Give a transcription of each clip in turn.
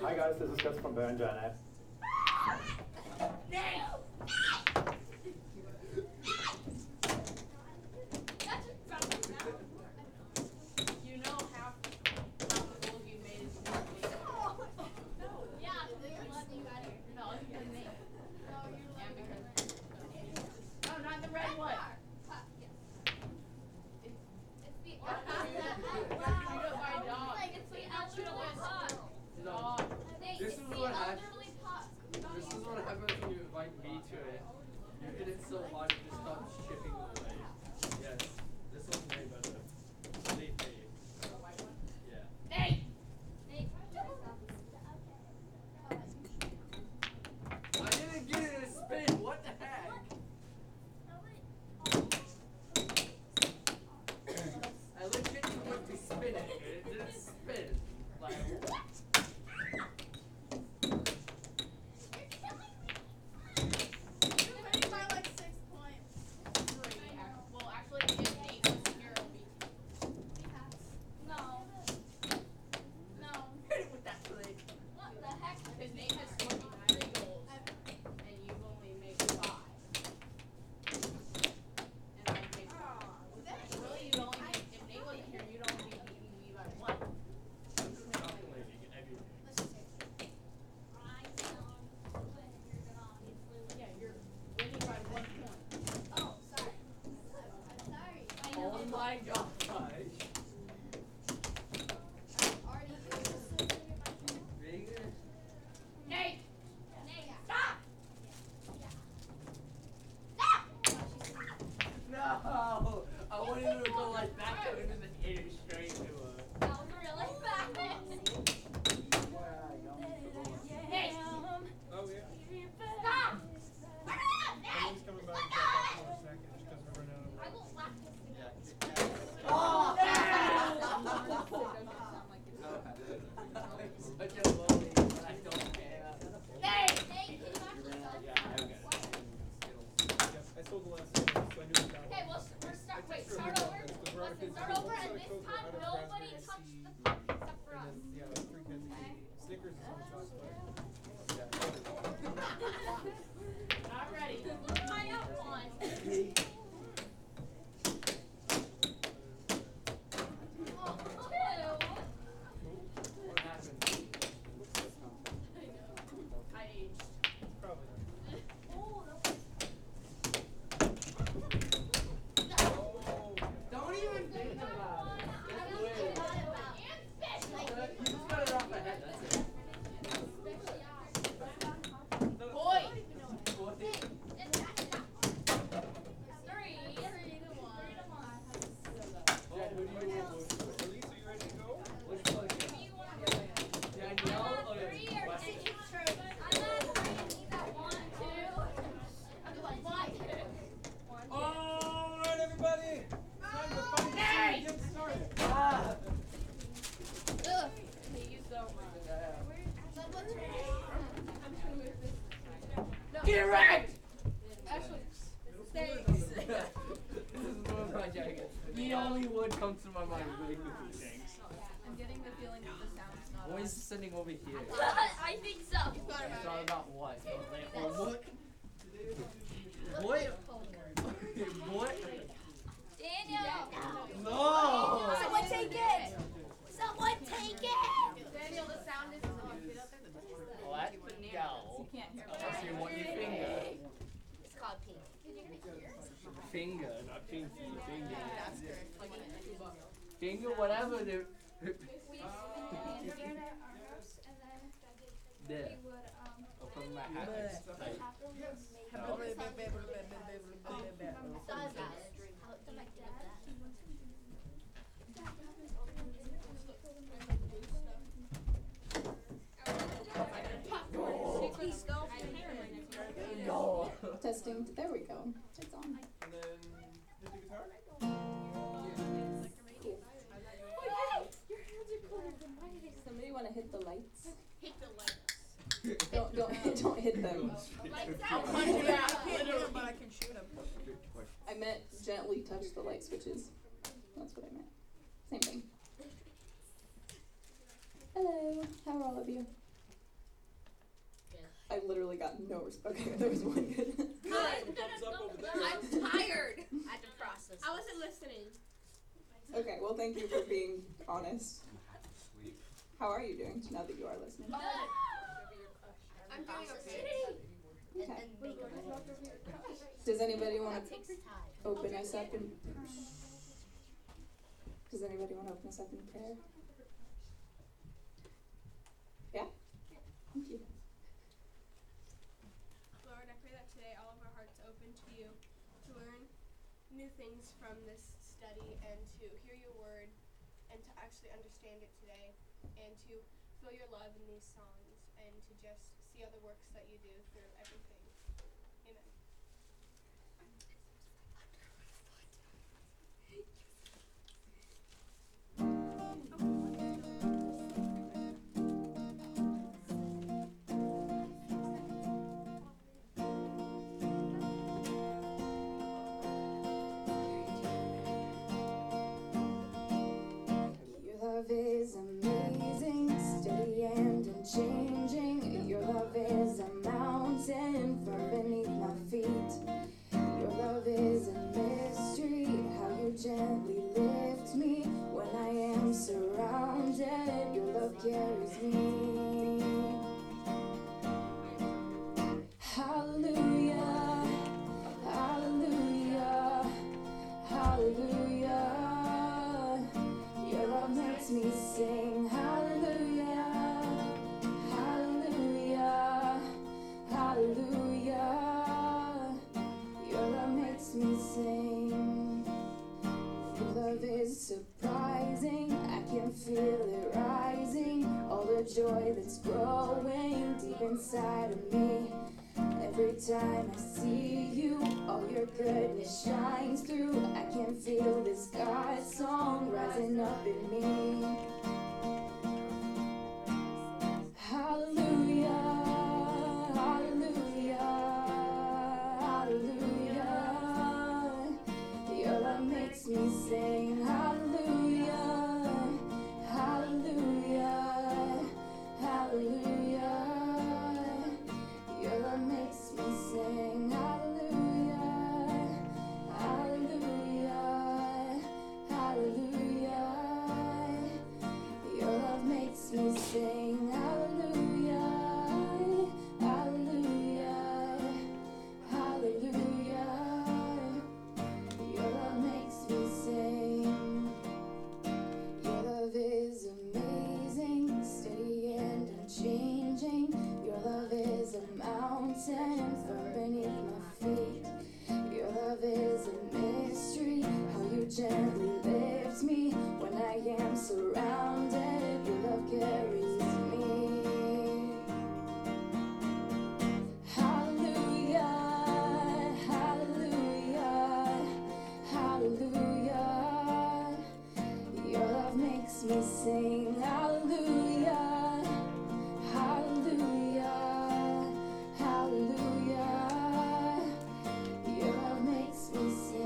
Hi guys, this is Gus from Burn Janet. Such a bully, but I don't care. Hey! Hey, can you I sold the last one, so I knew that. Okay, start over. Listen, start over, and this time nobody touched the except for us. And then, yeah, like 3 cans of Snickers is on the chocolate. Not ready. I got one. Oh, What happened? I aged. Probably not. Don't even think about it. It's weird. You just got it off my head, that's it. Boy! Boy. Three to one. Jen, who do you want? Elise, are you ready to go? What's the Danielle or Three or Wes? I'm not three. He's at 1, 2. I'm just like 1, 2. 1, 2. Alright, everybody! Time to find Hey! get started. Ah! Ugh. You so much. Get wrecked! Actually, stay. This is one of my jackets. The only word comes to my mind is really good. I'm getting the feeling that the sound's not Why is it sitting over here? I think so. It's all about what? Homework? What? What? Daniel. No! Someone take it. Someone take it. Daniel, the sound is on. What? Go. You can't hear I see what you finger. It's called pink. Finger, not pinky. Finger. faster. Like in 2 bucks. Finger, whatever. The there. Open my hat. Tight. No. No. Testing. There we go. It's on. And then, hit the guitar. Somebody want to hit the lights? Hit the lights. Don't hit them. Lights out. I can't hear him, but I can shoot him. I meant gently touch the light switches. That's what I meant. Same thing. Hello. How are all of you? I literally got no response. Okay, there was one good. Thumbs up over there. I'm tired. I had to process. I wasn't listening. Okay, well, thank you for being honest. How are you doing now that you are listening? I'm doing okay. Okay. Does anybody want to Takes time. open us up in? Does anybody want to open us up in prayer? Yeah. Thank you. Lord, I pray that today all of our hearts are open to you, to learn new things from this study and to hear your word and to actually understand it today and to feel your love in these songs and to just see all the works that you do through everything. Amen. Your love is amazing, steady and unchanging. Your love is a mountain firm beneath my feet. Your love is a mystery, how you gently lift me when I am surrounded. Your love carries me. Hallelujah, hallelujah, hallelujah. Your love makes me sing. Hallelujah, hallelujah, hallelujah. Your love makes me sing. Your love is surprising. I can feel it rising. All the joy that's growing deep inside of me. Every time I see you, all your goodness shines through. I can feel this God song rising up in me. makes me sing hallelujah, hallelujah, hallelujah. Your love makes me sing. Your love is amazing, steady and unchanging. Your love is a mountain firm beneath my feet. Your love is a mystery, how you gently lift me when I am surrounded. Your love carries me. Hallelujah, hallelujah, hallelujah. Your love makes me sing hallelujah, hallelujah, hallelujah. Your love makes me sing.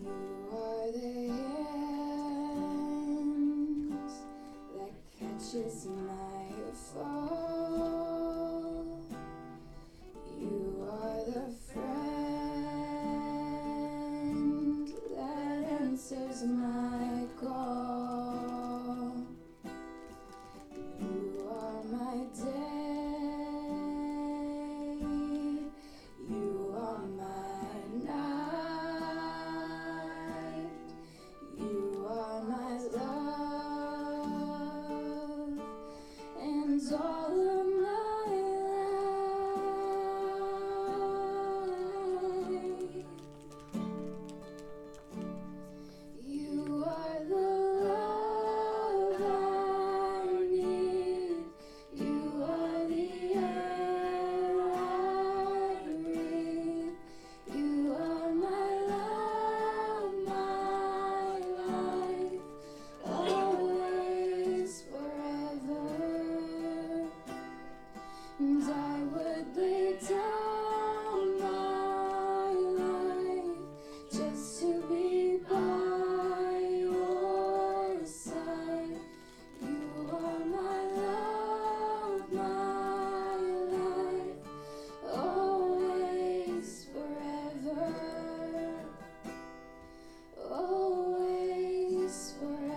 You are the hands that catches my fall. You are the friend that answers my call. You are my day. You are my night. You are my love and all of my life. You are the love I need. You are the air I breathe. You are my love, my life, always, forever. And I would lay down my life just to be by your side. You are my love, my life, always, forever, always, forever.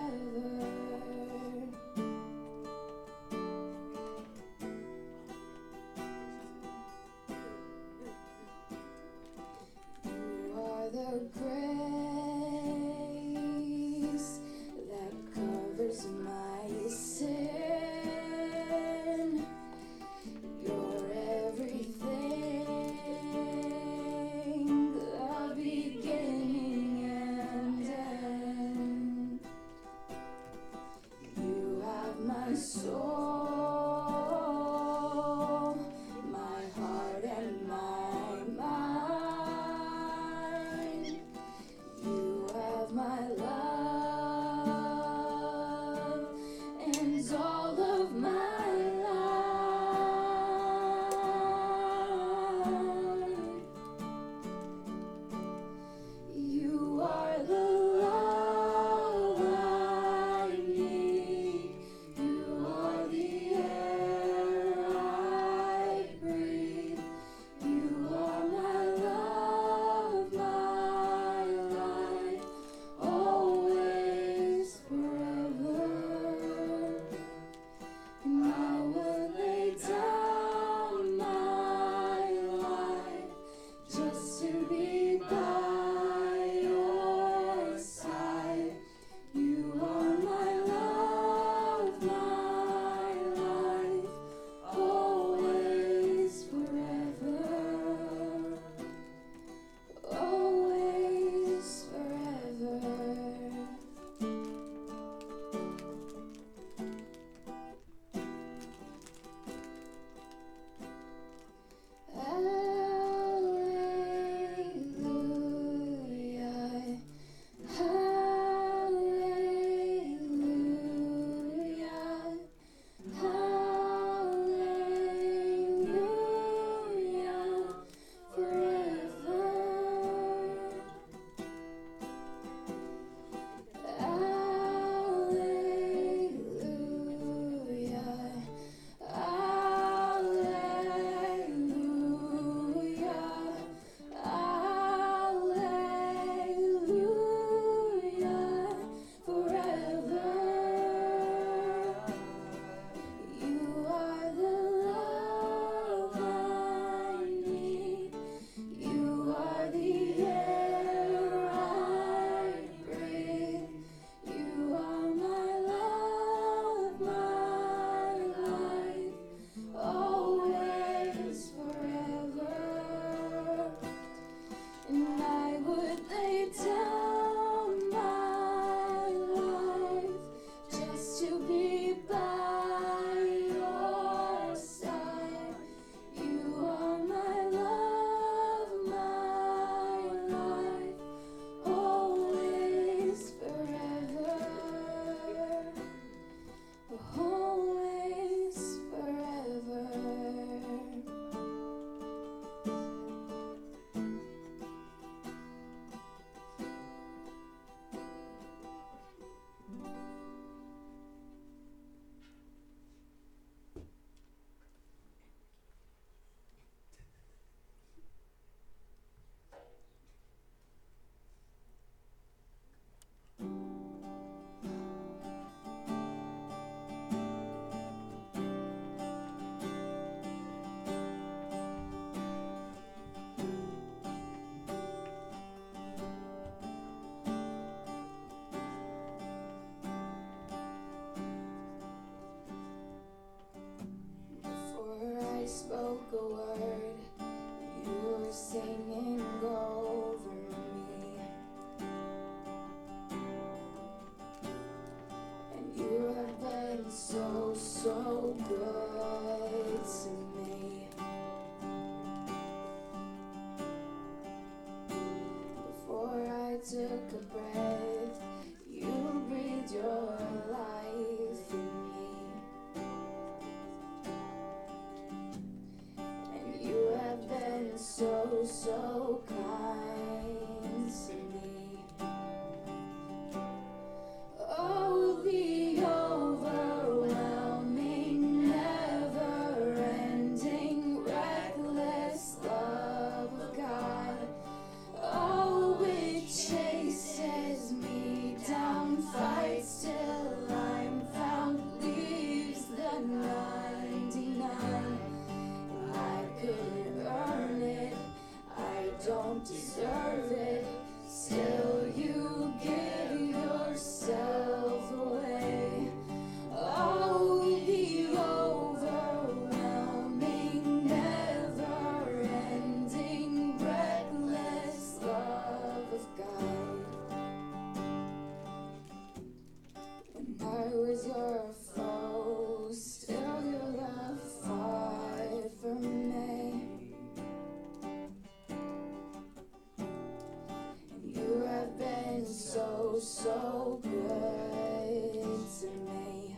spoke a word, you were singing over me. And you have been so, so good to me. Before I took a breath, you breathed your life in me. And you have been so, so kind to me. Oh, the overwhelming, never-ending, reckless love of God. Oh, it chases me down, fights till I'm found, leaves the 99. I couldn't earn it, I don't deserve it, still you give yourself away. Oh, the overwhelming, never-ending, reckless love of God. When I was your foe, still your love fought for me. And you have been so, so good to me.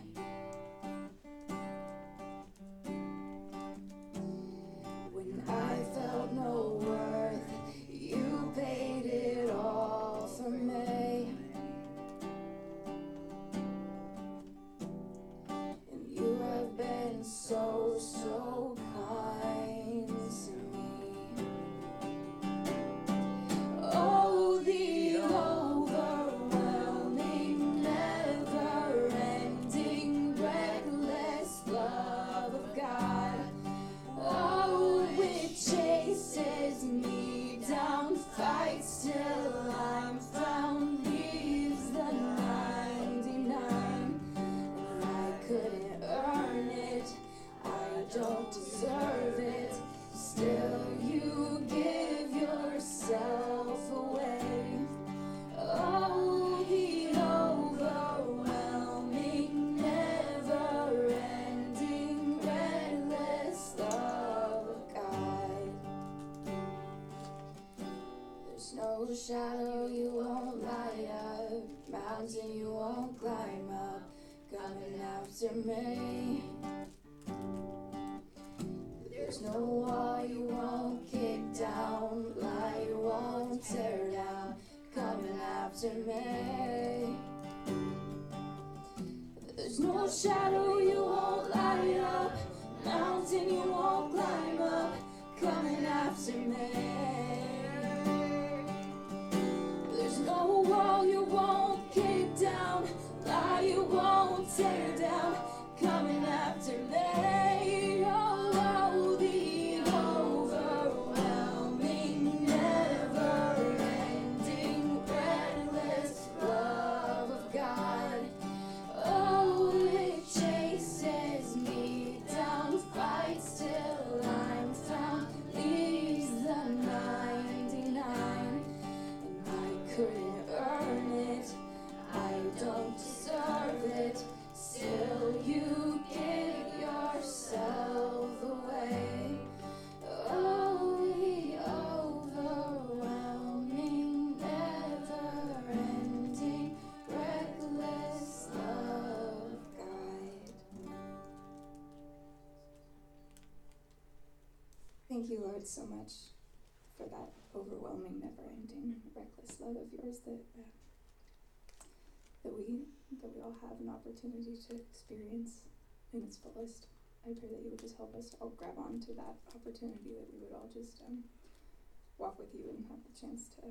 When I felt no worth, you paid it all for me. And you have been so, so kind to me. Oh, the overwhelming, never-ending, reckless love of God. Oh, it chases me down, fights till I'm found, leaves the 99. And I couldn't earn it, I don't deserve it, still you give yourself away. Oh, the overwhelming, never-ending, reckless love of God. There's no shadow you won't light up, mountain you won't climb up, coming after me. There's no wall you won't kick down, lie you won't tear down, coming after me. There's no shadow you won't light up, mountain you won't climb up, coming after me. There's no wall you won't kick down, lie you won't tear down, coming after me. Oh, the overwhelming, never-ending, reckless love of God. Oh, it chases me down, fights till I'm found, leaves the 99. And I couldn't earn it, I don't deserve it, still you give yourself away. Oh, the overwhelming, never-ending, reckless love of God. Thank you, Lord, so much for that overwhelming, never-ending, reckless love of yours that we all have an opportunity to experience in its fullest. I pray that you would just help us to all grab on to that opportunity, that we would all just walk with you and have the chance to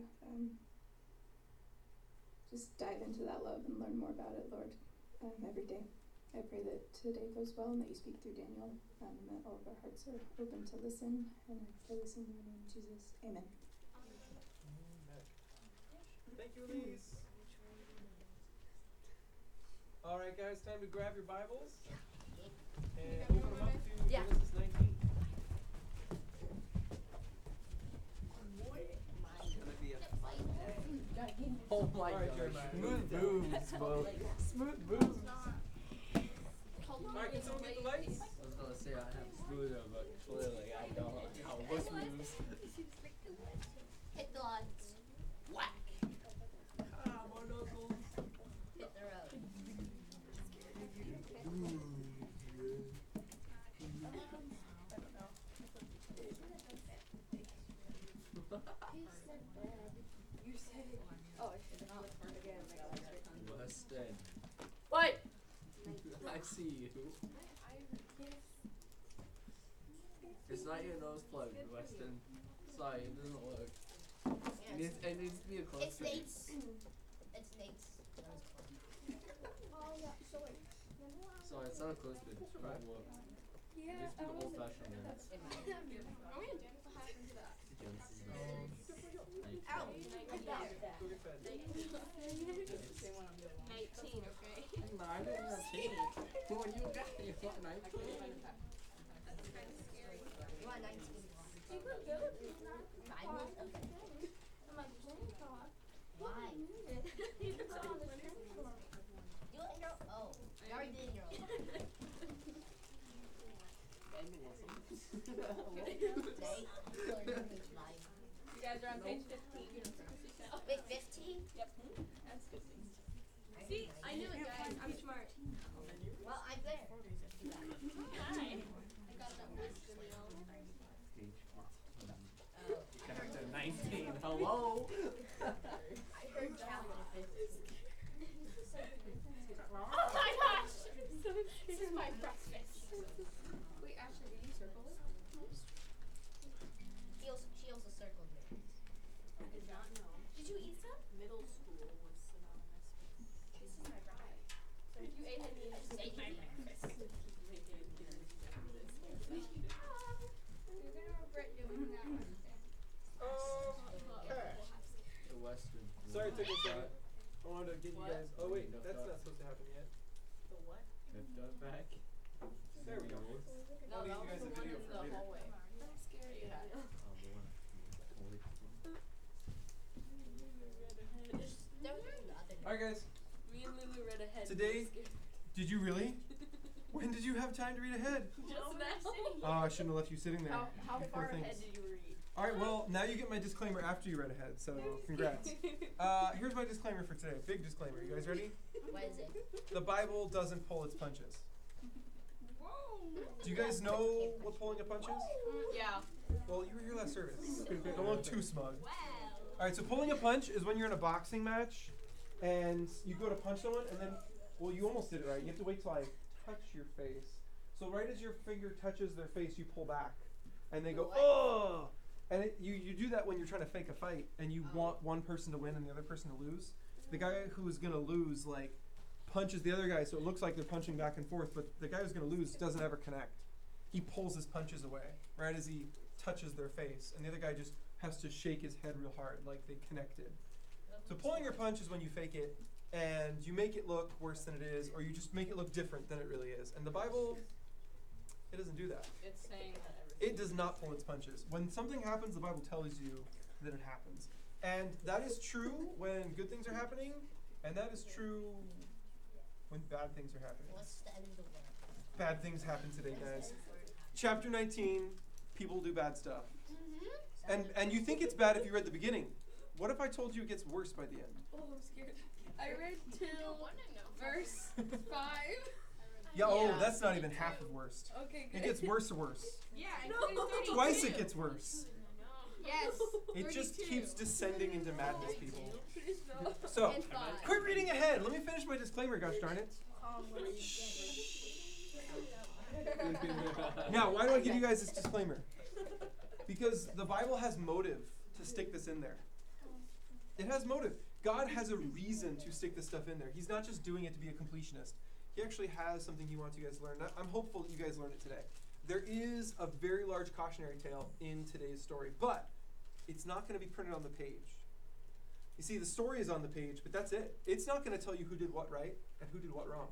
just dive into that love and learn more about it, Lord, every day. I pray that today goes well and that you speak through Daniel, and that all of our hearts are open to listen. And I pray this in your name, Jesus. Amen. Thank you, Elise. All right, guys, time to grab your Bibles and open them up to Genesis 19. Jeremiah. Smooth moves, bro. Smooth moves. Alright, can someone get the lights? I was gonna say I have smoother, but clearly I don't. What's moves? Hit the lights. Whack. Ah, more knuckles. Hit the road. Weston. What? I see you. It's not your nose plug, Weston. Sorry, it doesn't work. It needs to be a close It's fit. Nate's. It's Nate's. Sorry, it's not a close fit. It won't work. It needs to be old fashioned. Are we in Genesis? What happened to that? Genesis Ow! Go get fed. 19, okay? No, I didn't have change. What you got? You want 19? You That's kind of scary. want 19? You were good. 5 minutes? Okay. Why? You let your oh, you already did your own. Nate, you're lying. You guys are on page 15. Wait, 15? Yep. That's good. See, I knew it, guys. I'm smart. Well, I'm there. Hi. I got that wisdom, y'all. Chapter 19. Hello? I heard chapter 15. Oh my gosh! This is my breakfast. Wait, Ashley, did you circle it? She also circled me. I did not know. Did you eat some? Middle school was synonymous with. This is my breakfast. So if you ate any, you just ate my breakfast. You're gonna regret doing that one day. Okay. The Western. Sorry it took a second. I wanted to get you guys. Oh wait, that's not supposed to happen yet. The what? Lift up back. There we go. No, I'll that give you guys was the a one video in for the later. hallway. I'm scared. You had. Oh, the one. Holy. There was the other. Alright guys, Me and Lulu read ahead. today, did you really? When did you have time to read ahead? Just now. Oh, I shouldn't have left you sitting there. How You poor far things. ahead did you read? Alright, well, now you get my disclaimer after you read ahead, so congrats. Here's my disclaimer for today. Big disclaimer. You guys ready? What is it? The Bible doesn't pull its punches. Whoa! Do you guys know what pulling a punch is? Yeah. Well, you were here last service. Don't look too smug. Wow. Alright, so pulling a punch is when you're in a boxing match and you go to punch someone and then, well, you almost did it right. You have to wait till I touch your face. So right as your finger touches their face, you pull back. And they go, What? oh! And you do that when you're trying to fake a fight and you want one person to win and the other person to lose. The guy who's going to lose, like, punches the other guy so it looks like they're punching back and forth, but the guy who's going to lose doesn't ever connect. He pulls his punches away right as he touches their face, and the other guy just has to shake his head real hard like they connected. So pulling your punch is when you fake it and you make it look worse than it is, or you just make it look different than it really is. And the Bible, it doesn't do that. It's saying that everything. It does not pull its punches. When something happens, the Bible tells you that it happens. And that is true when good things are happening, and that is true when bad things are happening. What's the end of the world? Bad things happen today, guys. Chapter 19, people do bad stuff. And you think it's bad if you read the beginning. What if I told you it gets worse by the end? Oh, I'm scared. I read till verse 5. Yeah, oh, Yeah. that's not even half of worst. Okay, It good. gets worse and worse. Yeah, including 32. Twice it gets worse. Yes. It just 32. keeps descending into madness, people. No. So, And 5. quit reading ahead. Let me finish my disclaimer, gosh darn it. Now, why do I give you guys this disclaimer? Because the Bible has motive to stick this in there. It has motive. God has a reason to stick this stuff in there. He's not just doing it to be a completionist. He actually has something he wants you guys to learn. I'm hopeful that you guys learn it today. There is a very large cautionary tale in today's story, but it's not going to be printed on the page. You see, the story is on the page, but that's it. It's not going to tell you who did what right and who did what wrong.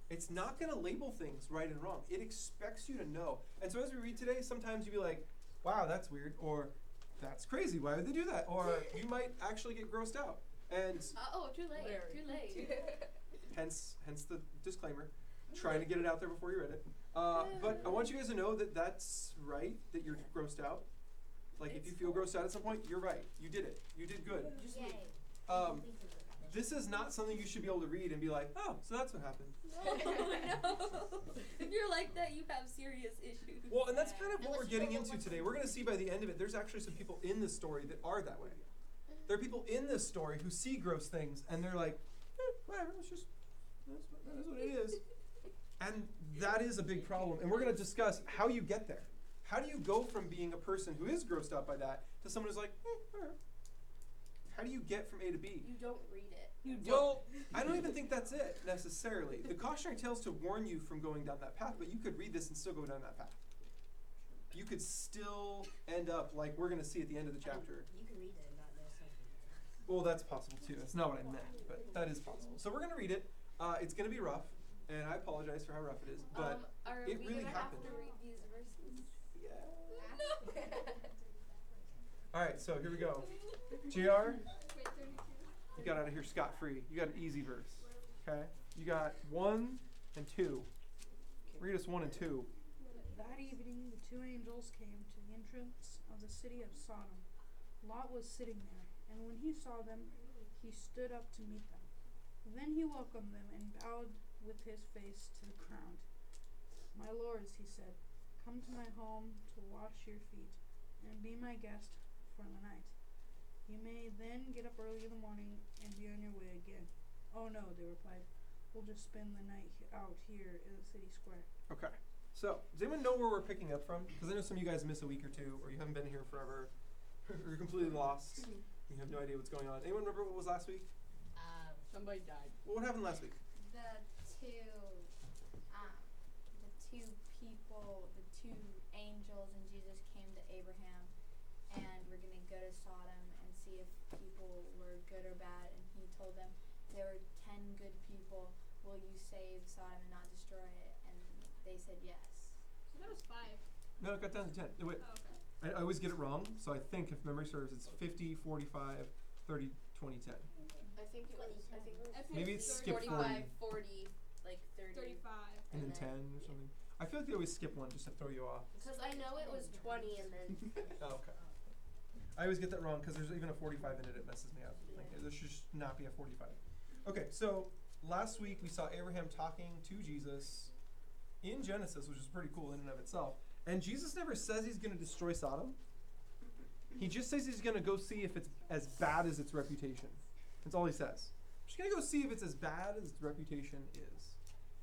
It's not going to label things right and wrong. It expects you to know. And so as we read today, sometimes you'll be like, wow, that's weird, or that's crazy. Why would they do that? Or you might actually get grossed out. And Oh, too late. Very. Too late. hence the disclaimer. Trying to get it out there before you read it. But I want you guys to know that that's right, that you're grossed out. Like, if you feel grossed out at some point, you're right. You did it. You did good. This is not something you should be able to read and be like, oh, so that's what happened. No. If you're like that, you have serious issues. Well, and that's kind of what we're getting into today. We're going to see by the end of it, there's actually some people in this story that are that way. There are people in this story who see gross things and they're like, whatever, that's what it is. And that is a big problem. And we're going to discuss how you get there. How do you go from being a person who is grossed out by that to someone who's like, whatever. How do you get from A to B? You don't read it. Well, I don't even think that's it, necessarily. The cautionary tale is to warn you from going down that path, but you could read this and still go down that path. You could still end up like we're going to see at the end of the chapter. You can read it and not know something. Well, that's possible too. That's not what I meant, but that is possible. So we're going to read it. It's going to be rough, and I apologize for how rough it is, but Are it we really gonna happened. have to read these verses? Yeah. All right, so here we go. JR, Wait, 32. you got out of here scot-free. You got an easy verse, okay? You got 1 and 2. Read us 1 and 2. That evening, the two angels came to the entrance of the city of Sodom. Lot was sitting there, and when he saw them, he stood up to meet them. Then he welcomed them and bowed with his face to the ground. My lords, he said, come to my home to wash your feet and be my guest for the night. You may then get up early in the morning and be on your way again. Oh no, they replied. We'll just spend the night out here in the city square. Okay. So, does anyone know where we're picking up from? Because I know some of you guys miss a week or two, or you haven't been here forever, or you're completely lost. You have no idea what's going on. Anyone remember what was last week? Somebody died. What happened last week? The two people, the two angels and Jesus came to Abraham and we're going to go to Sodom and see if people were good or bad. And he told them there were 10 good people. Will you save Sodom and not destroy it? And they said yes. So that was 5. No, it got down to 10. No, wait. Oh, okay. I always get it wrong, so I think if memory serves, it's 50, 45, 30, 20, 10. I think it was. I think Maybe it's skip 45, 40. 40, like 30. 35. And then 10 or something. I feel like they always skip one just to throw you off. Because I know it was 20 and then. Oh, okay. I always get that wrong because there's even a 45 in it. It messes me up. Like, there should just not be a 45. Okay, so last week we saw Abraham talking to Jesus in Genesis, which is pretty cool in and of itself. And Jesus never says he's going to destroy Sodom. He just says he's going to go see if it's as bad as its reputation. That's all he says. I'm just going to go see if it's as bad as its reputation is.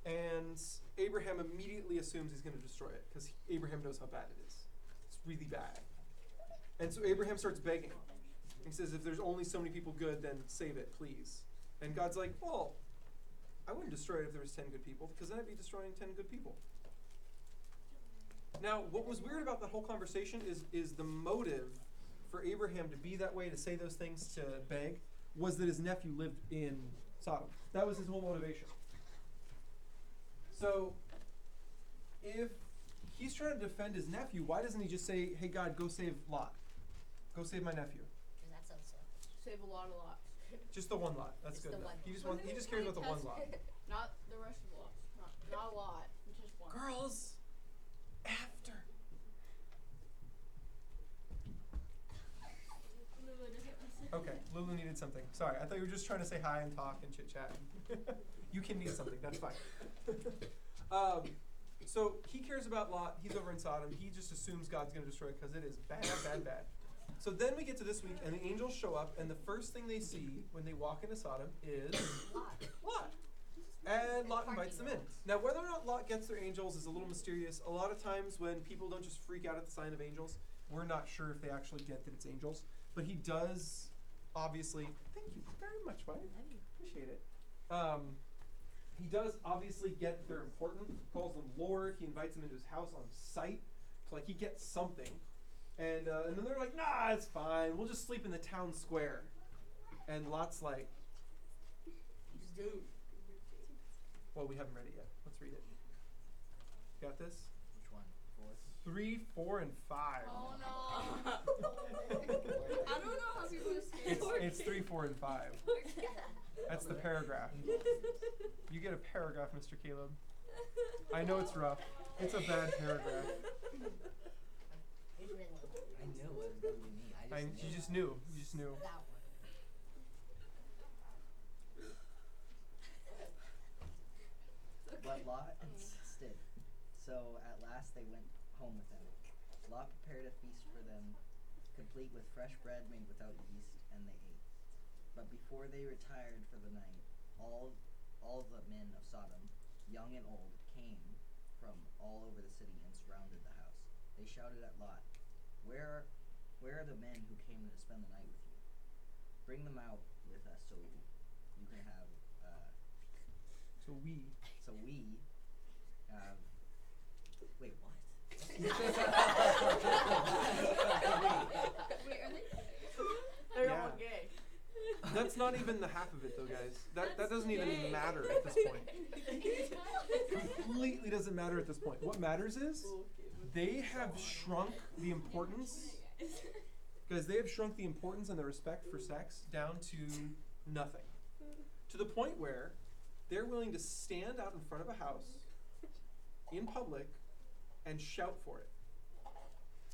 And Abraham immediately assumes he's going to destroy it because Abraham knows how bad it is. It's really bad. And so Abraham starts begging. He says, if there's only so many people good, then save it, please. And God's like, well, I wouldn't destroy it if there was 10 good people because then I'd be destroying 10 good people. Now, what was weird about that whole conversation is the motive for Abraham to be that way, to say those things, to beg, was that his nephew lived in Sodom. That was his whole motivation. So, if he's trying to defend his nephew, why doesn't he just say, hey God, go save Lot. Go save my nephew. Because that sounds selfish. Save a lot of lots. Just the one lot. That's Just good the enough. one. He just cares about the one lot. Not the rest of the lots. Not a lot. Just one. Girls, after. Lulu doesn't listen. Okay, Lulu needed something. Sorry, I thought you were just trying to say hi and talk and chit chat. You can need something. That's fine. So he cares about Lot. He's over in Sodom. He just assumes God's going to destroy it because it is bad, bad, bad. So then we get to this week, and the angels show up, and the first thing they see when they walk into Sodom is Lot. And Lot invites them in. Now, whether or not Lot gets their angels is a little mysterious. A lot of times when people don't just freak out at the sign of angels, we're not sure if they actually get that it's angels. But he does, obviously, thank you very much, wife. Appreciate it. He does obviously get they're important. He calls them Lord. He invites them into his house on sight. So, like, he gets something. And then they're like, nah, it's fine. We'll just sleep in the town square. And Lot's like, Dude. well, we haven't read it yet. Let's read it. Got this? Which one? 4? 3, 4, and 5. Oh no. I don't know how people escape. It's 3, 4, and 5. That's the paragraph. You get a paragraph, Mr. Caleb. I know it's rough. It's a bad paragraph. I knew it was going to be me. You just knew. You just knew. But Lot insisted. So at last they went home with him. Lot prepared a feast for them, complete with fresh bread made without yeast, and they ate. But before they retired for the night, all the men of Sodom, young and old, came from all over the city and surrounded the house. They shouted at Lot, Where are the men who came to spend the night with you? Bring them out with us so you can have So we have. Wait, what? Wait, are they? They're Yeah. all gay. That's not even the half of it, though, guys. That doesn't even matter at this point. Completely doesn't matter at this point. What matters is they have shrunk the importance. Guys, they have shrunk the importance and the respect for sex down to nothing. To the point where they're willing to stand out in front of a house in public and shout for it.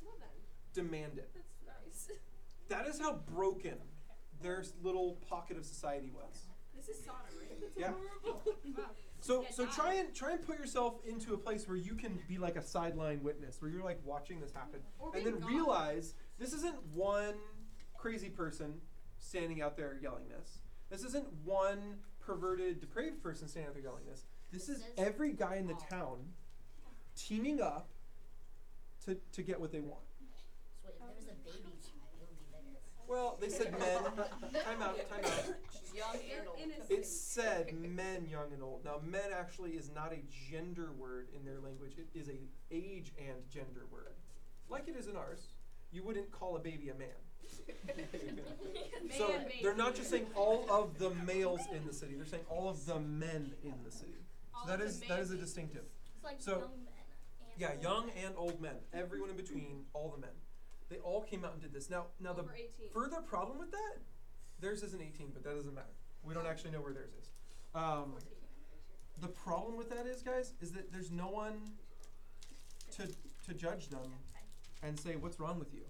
Well then, Demand it. that's nice. That is how broken their little pocket of society was. This is Sodom, right? That's Yeah. horrible. Wow. So Get try and put yourself into a place where you can be like a sideline witness, where you're like watching this happen, Or and being then God. realize this isn't one crazy person standing out there yelling this. This isn't one perverted, depraved person standing out there yelling this. This is every guy in the town teaming up to get what they want. So wait, if there was a baby child, it would be there. Well, they said men. Time out. Young and old. It said men, young and old. Now, men actually is not a gender word in their language. It is a age and gender word, like it is in ours. You wouldn't call a baby a man. So they're not just saying all of the males in the city. They're saying all of the men in the city. So that is a distinctive. It's like So, young men. And Yeah, old young men. and old men. Everyone in between, all the men. They all came out and did this. Now the Over 18. further problem with that, theirs isn't 18, but that doesn't matter. We don't actually know where theirs is. The problem with that is, guys, is that there's no one to judge them and say, what's wrong with you?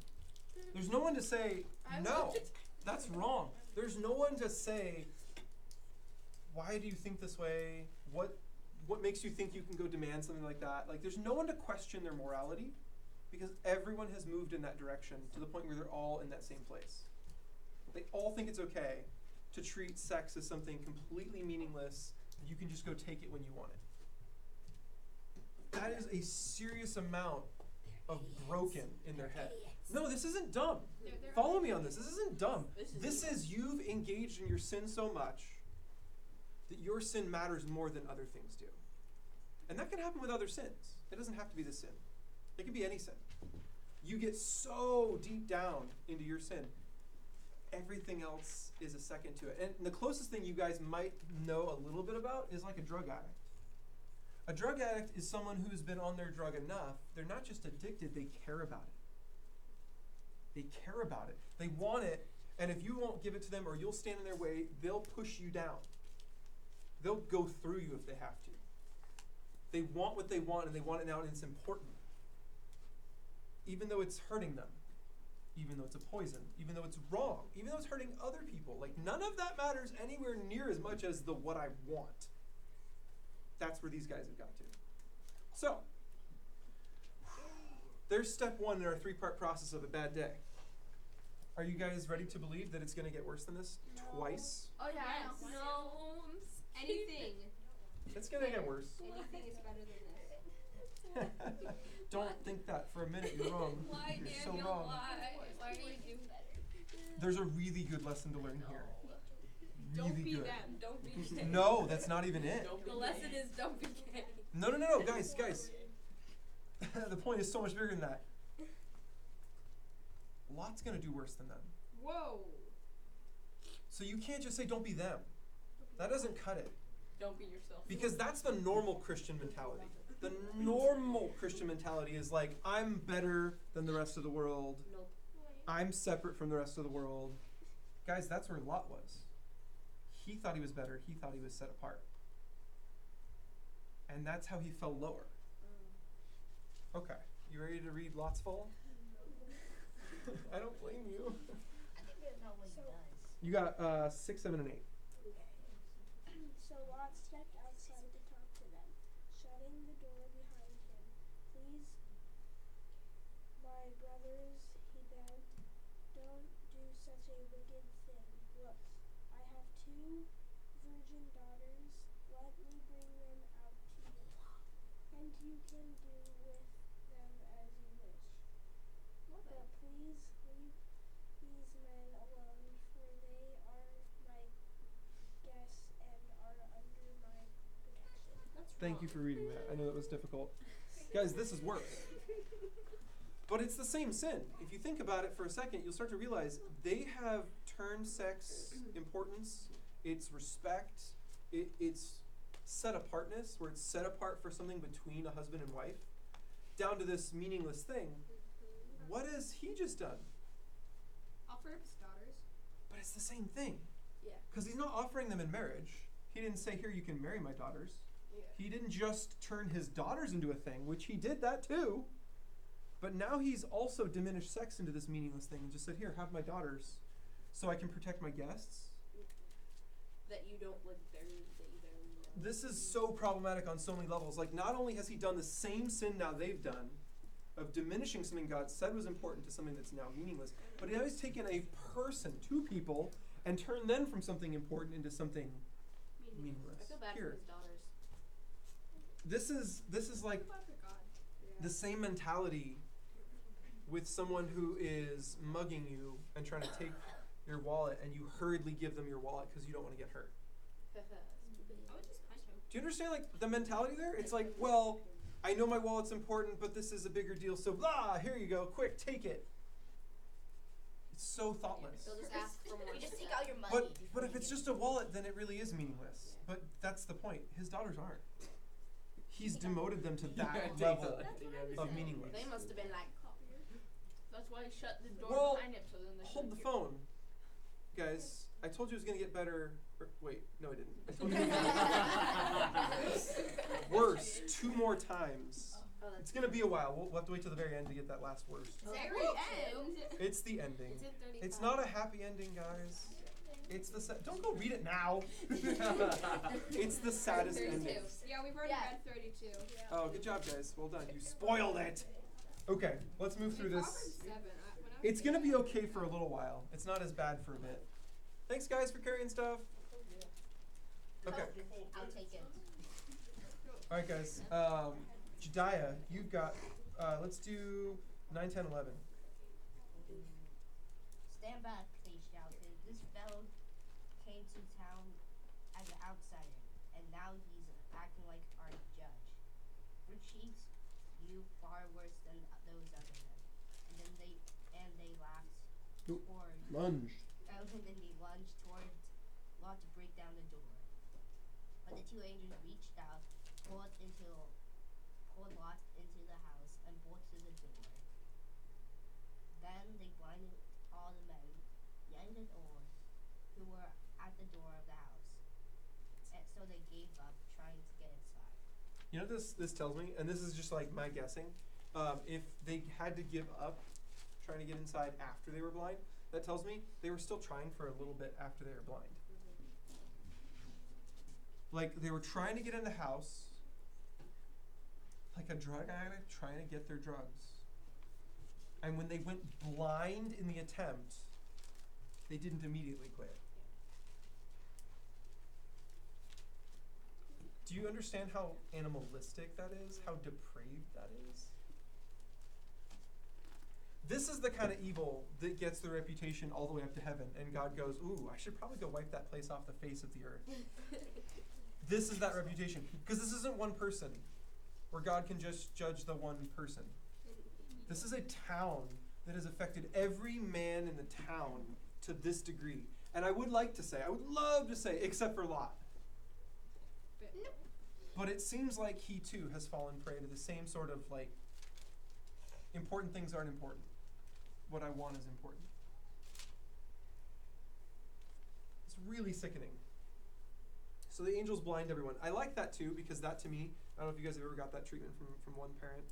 There's no one to say, no, that's wrong. There's no one to say, why do you think this way? What makes you think you can go demand something like that? Like, there's no one to question their morality, because everyone has moved in that direction to the point where they're all in that same place. They all think it's okay to treat sex as something completely meaningless. You can just go take it when you want it. That is a serious amount of broken in their head. No, this isn't dumb. Follow me on this. This isn't dumb. This is you've engaged in your sin so much that your sin matters more than other things do. And that can happen with other sins. It doesn't have to be the sin. It can be any sin. You get so deep down into your sin, everything else is a second to it. And the closest thing you guys might know a little bit about is like a drug addict. A drug addict is someone who's been on their drug enough. They're not just addicted, they care about it. They care about it. They want it, and if you won't give it to them or you'll stand in their way, they'll push you down. They'll go through you if they have to. They want what they want, and they want it now, and it's important. Even though it's hurting them. Even though it's a poison. Even though it's wrong. Even though it's hurting other people. Like, none of that matters anywhere near as much as the what I want. That's where these guys have got to. So, there's step one in our three-part process of a bad day. Are you guys ready to believe that it's going to get worse than this twice? Oh yeah. Yes. No. Anything. It's going to get worse. Anything is better than this. Don't think that for a minute. You're wrong. Why, You're so Daniel? wrong. Why are you doing better? There's a really good lesson to learn here. Don't Really be good. them. Don't be gay. No, that's not even it. The lesson is don't be gay. No, guys. The point is so much bigger than that. Lot's gonna do worse than them. Whoa. So you can't just say don't be them. That doesn't cut it. Don't be yourself. Because that's the normal Christian mentality. The normal Christian mentality is like, I'm better than the rest of the world. Nope. I'm separate from the rest of the world. Guys, that's where Lot was. He thought he was better. He thought he was set apart. And that's how he fell lower. Okay, you ready to read Lot's fall? I don't blame you. I think that's not what he does. You got 6, 7, and 8. So Lot stepped outside to talk to them, shutting the door behind him. Please, my brothers, he begged, don't do such a wicked thing. Look, I have 2 virgin daughters. Let me bring them out to you, and you can do with them as you wish. But please leave these men alone, for they are my guests and are under my protection. Thank you for reading that. I know that was difficult. Guys, this is worse. But it's the same sin. If you think about it for a second, you'll start to realize they have turned sex importance, its respect, its set apartness, where it's set apart for something between a husband and wife, down to this meaningless thing. What has he just done? Offer up his daughters. But it's the same thing. Yeah. Because he's not offering them in marriage. He didn't say, here, you can marry my daughters. Yeah. He didn't just turn his daughters into a thing, which he did that too. But now he's also diminished sex into this meaningless thing and just said, here, have my daughters so I can protect my guests. That you don't like bury. This is so problematic on so many levels. Like, not only has he done the same sin now they've done of diminishing something God said was important to something that's now meaningless, but now he's taken a person, 2 people, and turned them from something important into something meaningless. I feel bad Here. for his daughters. This is like the same mentality with someone who is mugging you and trying to take your wallet, and you hurriedly give them your wallet because you don't want to get hurt. I would just punch him. Do you understand, like, the mentality there? It's like, well, I know my wallet's important, but this is a bigger deal, so blah, here you go, quick, take it. It's so thoughtless. They'll just ask for more. You just take out your money. But if it's just a wallet, then it really is meaningless. But that's the point. His daughters aren't. He's demoted them to that level of meaningless. They must have been like, that's why he shut the door Well, behind him so then they hold the couldn't hear. phone. Guys, I told you it was going to get better. Wait, no, I didn't. I told you it was gonna get worse 2 more times. Oh, that's It's going to be a while. We'll have to wait till the very end to get that last worst. Very end. It's the ending. It's in 35. It's not a happy ending, guys. It's the don't go read it now. It's the saddest 32. ending. Yeah, we've already Yeah. read 32. Yeah. Oh, good job, guys. Well done. You spoiled it. Okay, let's move through this. Proverbs 7. It's gonna be okay for a little while. It's not as bad for a bit. Thanks, guys, for carrying stuff. Okay. I'll take it. All right, guys. Jediah, you've got. Let's do 9, 10, 11. Stand back, they shouted. This fellow came to town as an outsider, and now he's acting like our judge. For cheats, you far worse than those other men. And they laughed Nope. toward. Lunge. And then he lunged toward Lot to break down the door. But the 2 angels reached out, pulled Lot into the house, and bolted the door. Then they blinded all the men, young and old, who were at the door of the house. And so they gave up trying to get inside. You know what this tells me, and this is just like my guessing. If they had to give up trying to get inside after they were blind, that tells me they were still trying for a little bit after they were blind. Like, they were trying to get in the house, like a drug addict trying to get their drugs. And when they went blind in the attempt, they didn't immediately quit. Do you understand how animalistic that is? How depraved that is? This is the kind of evil that gets the reputation all the way up to heaven, and God goes, ooh, I should probably go wipe that place off the face of the earth. This is that reputation. Because this isn't one person where God can just judge the one person. This is a town that has affected every man in the town to this degree. And I would like to say, I would love to say, except for Lot. But it seems like he too has fallen prey to the same sort of like, important things aren't important. What I want is important. It's really sickening. So the angels blind everyone. I like that too, because that to me, I don't know if you guys have ever got that treatment from one parent.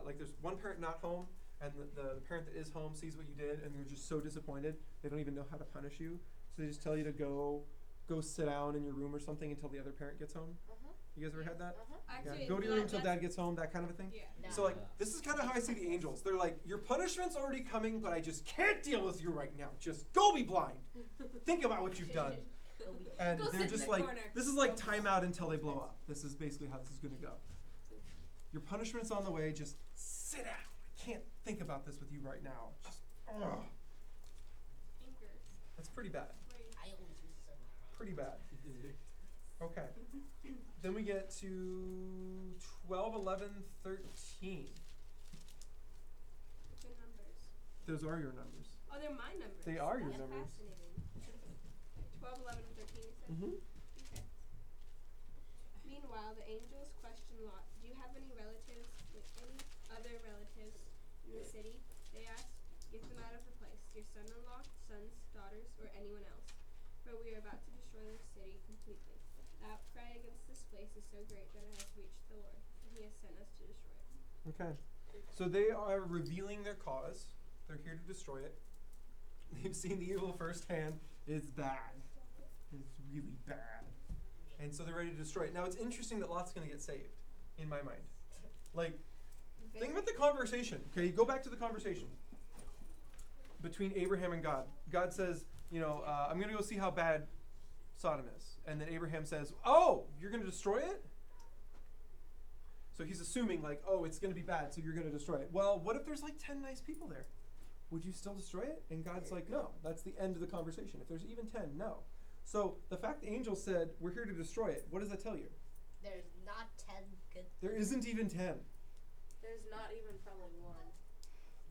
Like there's one parent not home, and the parent that is home sees what you did, and they're just so disappointed. They don't even know how to punish you. So they just tell you to go sit down in your room or something until the other parent gets home. You guys ever had that? Actually, Go to your room until that's- dad gets home, that kind of a thing? Yeah. No. So like, this is kind of how I see the angels. They're like, your punishment's already coming, but I just can't deal with you right now. Just go be blind. Think about what you've done. And Go they're sit in just the like, corner. this is like timeout until they blow up. This is basically how this is going to go. Your punishment's on the way. Just sit down. I can't think about this with you right now. Just, ugh. Anger. That's pretty bad. Rage. I always use some. Pretty bad. Okay. Then we get to 12, 11, 13. Good numbers. Those are your numbers. Oh, they're my numbers. They are your That's numbers. Fascinating. 12, 11, and 13, you said? Mm-hmm. Okay. Meanwhile, the angels questioned Lot. Do you have any relatives, any other relatives in the city? They asked. Get them out of the place. Your son-in-law, sons, daughters, or anyone else. For we are about to destroy this city completely. The outcry against this place is so great that it has reached the Lord, and he has sent us to destroy it. Okay. So they are revealing their cause. They're here to destroy it. They've seen the evil firsthand. It's bad. It's really bad. And so they're ready to destroy it. Now it's interesting that Lot's going to get saved, in my mind. Like, think about the conversation. Okay, go back to the conversation between Abraham and God. God says, I'm going to go see how bad Sodom is. And then Abraham says, oh, you're going to destroy it? So he's assuming like, oh, it's going to be bad, so you're going to destroy it. Well, what if there's like 10 nice people there? Would you still destroy it? And God's like, no, that's the end of the conversation. If there's even 10, no. So the fact the angel said, we're here to destroy it, what does that tell you? There's not 10 good. There isn't even 10. There's not even probably one.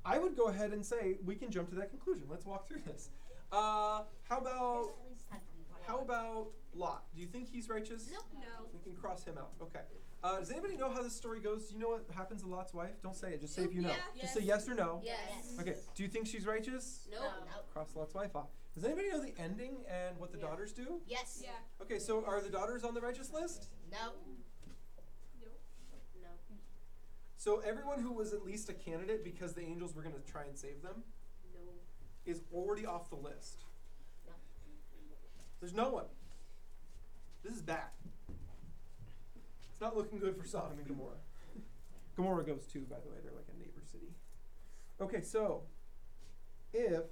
I would go ahead and say we can jump to that conclusion. Let's walk through this. How about There's at least 10 people. how about Lot? Do you think he's righteous? Nope. No. We can cross him out. Okay. Does anybody know how this story goes? Do you know what happens to Lot's wife? Don't say it. Just say if you know. Yeah. Just say yes or no. Yes. Okay. Do you think she's righteous? Nope. Nope. Cross Lot's wife off. Does anybody know the ending and what the daughters do? Yes. Yeah. Okay, so are the daughters on the righteous list? No. Nope. No. So everyone who was at least a candidate because the angels were going to try and save them No. is already off the list. No. There's no one. This is bad. It's not looking good for Sodom and Gomorrah. Gomorrah goes too, by the way. They're like a neighbor city. Okay, so if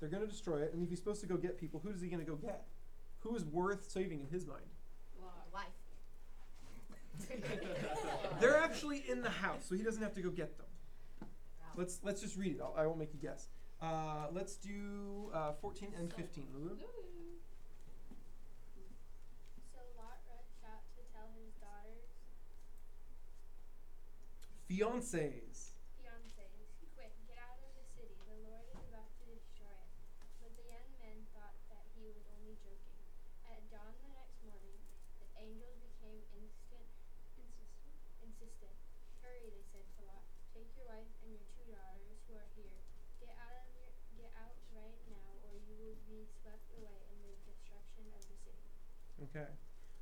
they're going to destroy it, and if he's supposed to go get people, who is he going to go get? Who is worth saving in his mind? Wife. They're actually in the house, so he doesn't have to go get them. Let's just read it. I won't make you guess. Let's do 14 and 15. Lulu? So Lot rushed out to tell his daughters, Fiancés. fiancés, quick, get out of the city. The Lord is about to destroy it. But the young men thought that he was only joking. At dawn the next morning, the angels became insistent. Hurry, they said to Lot. Take your wife and your 2 daughters who are here. Get out right now, or you will be swept away in the destruction of the city. Okay.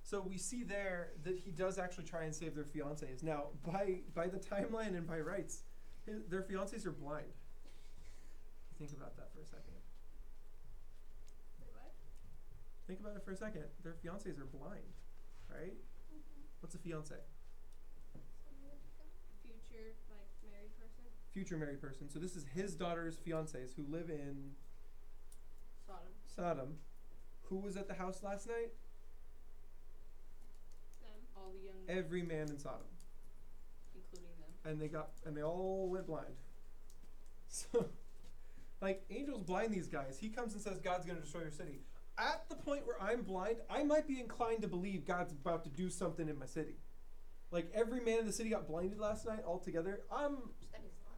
So we see there that he does actually try and save their fiancés. Now, by the timeline and by rights, their fiancés are blind. Think about that for a second. Wait, what? Think about it for a second. Their fiancés are blind, right? What's a fiancé? Future, like, married person? Future married person. So this is his daughter's fiancés who live in Sodom. Sodom. Who was at the house last night? Them. All the young, Every man in Sodom. including them. And they all went blind. So, like, angels blind these guys. He comes and says, God's going to destroy your city. At the point where I'm blind, I might be inclined to believe God's about to do something in my city. Like, every man in the city got blinded last night altogether.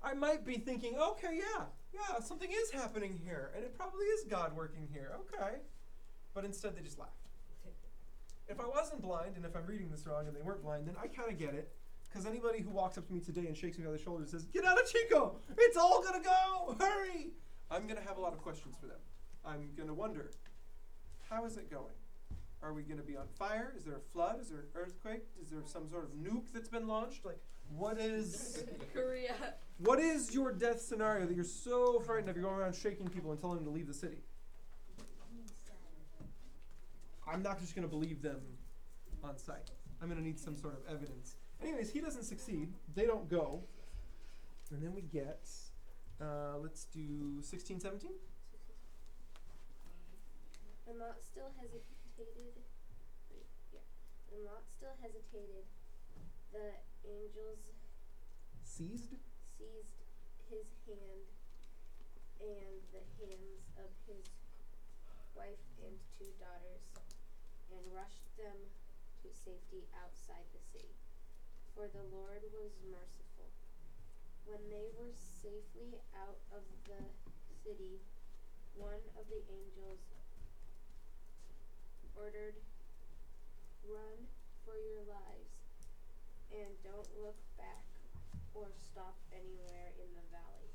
I might be thinking, okay, yeah, something is happening here. And it probably is God working here. Okay. But instead they just laugh. If I wasn't blind, and if I'm reading this wrong and they weren't blind, then I kind of get it. Because anybody who walks up to me today and shakes me by the shoulder and says, get out of Chico! It's all going to go! Hurry! I'm going to have a lot of questions for them. I'm going to wonder, how is it going? Are we going to be on fire? Is there a flood? Is there an earthquake? Is there some sort of nuke that's been launched? Like, what is Korea. what is your death scenario that you're so frightened of? You're going around shaking people and telling them to leave the city. I'm not just going to believe them on sight. I'm going to need some sort of evidence. Anyways, he doesn't succeed. They don't go. And then we get, let's do 16, 17. And Lot still hesitated. And Lot still hesitated. The angels Seized? seized his hand and the hands of his wife and 2 daughters and rushed them to safety outside the city. For the Lord was merciful. When they were safely out of the city, one of the angels ordered, "Run for your lives, and don't look back or stop anywhere in the valley.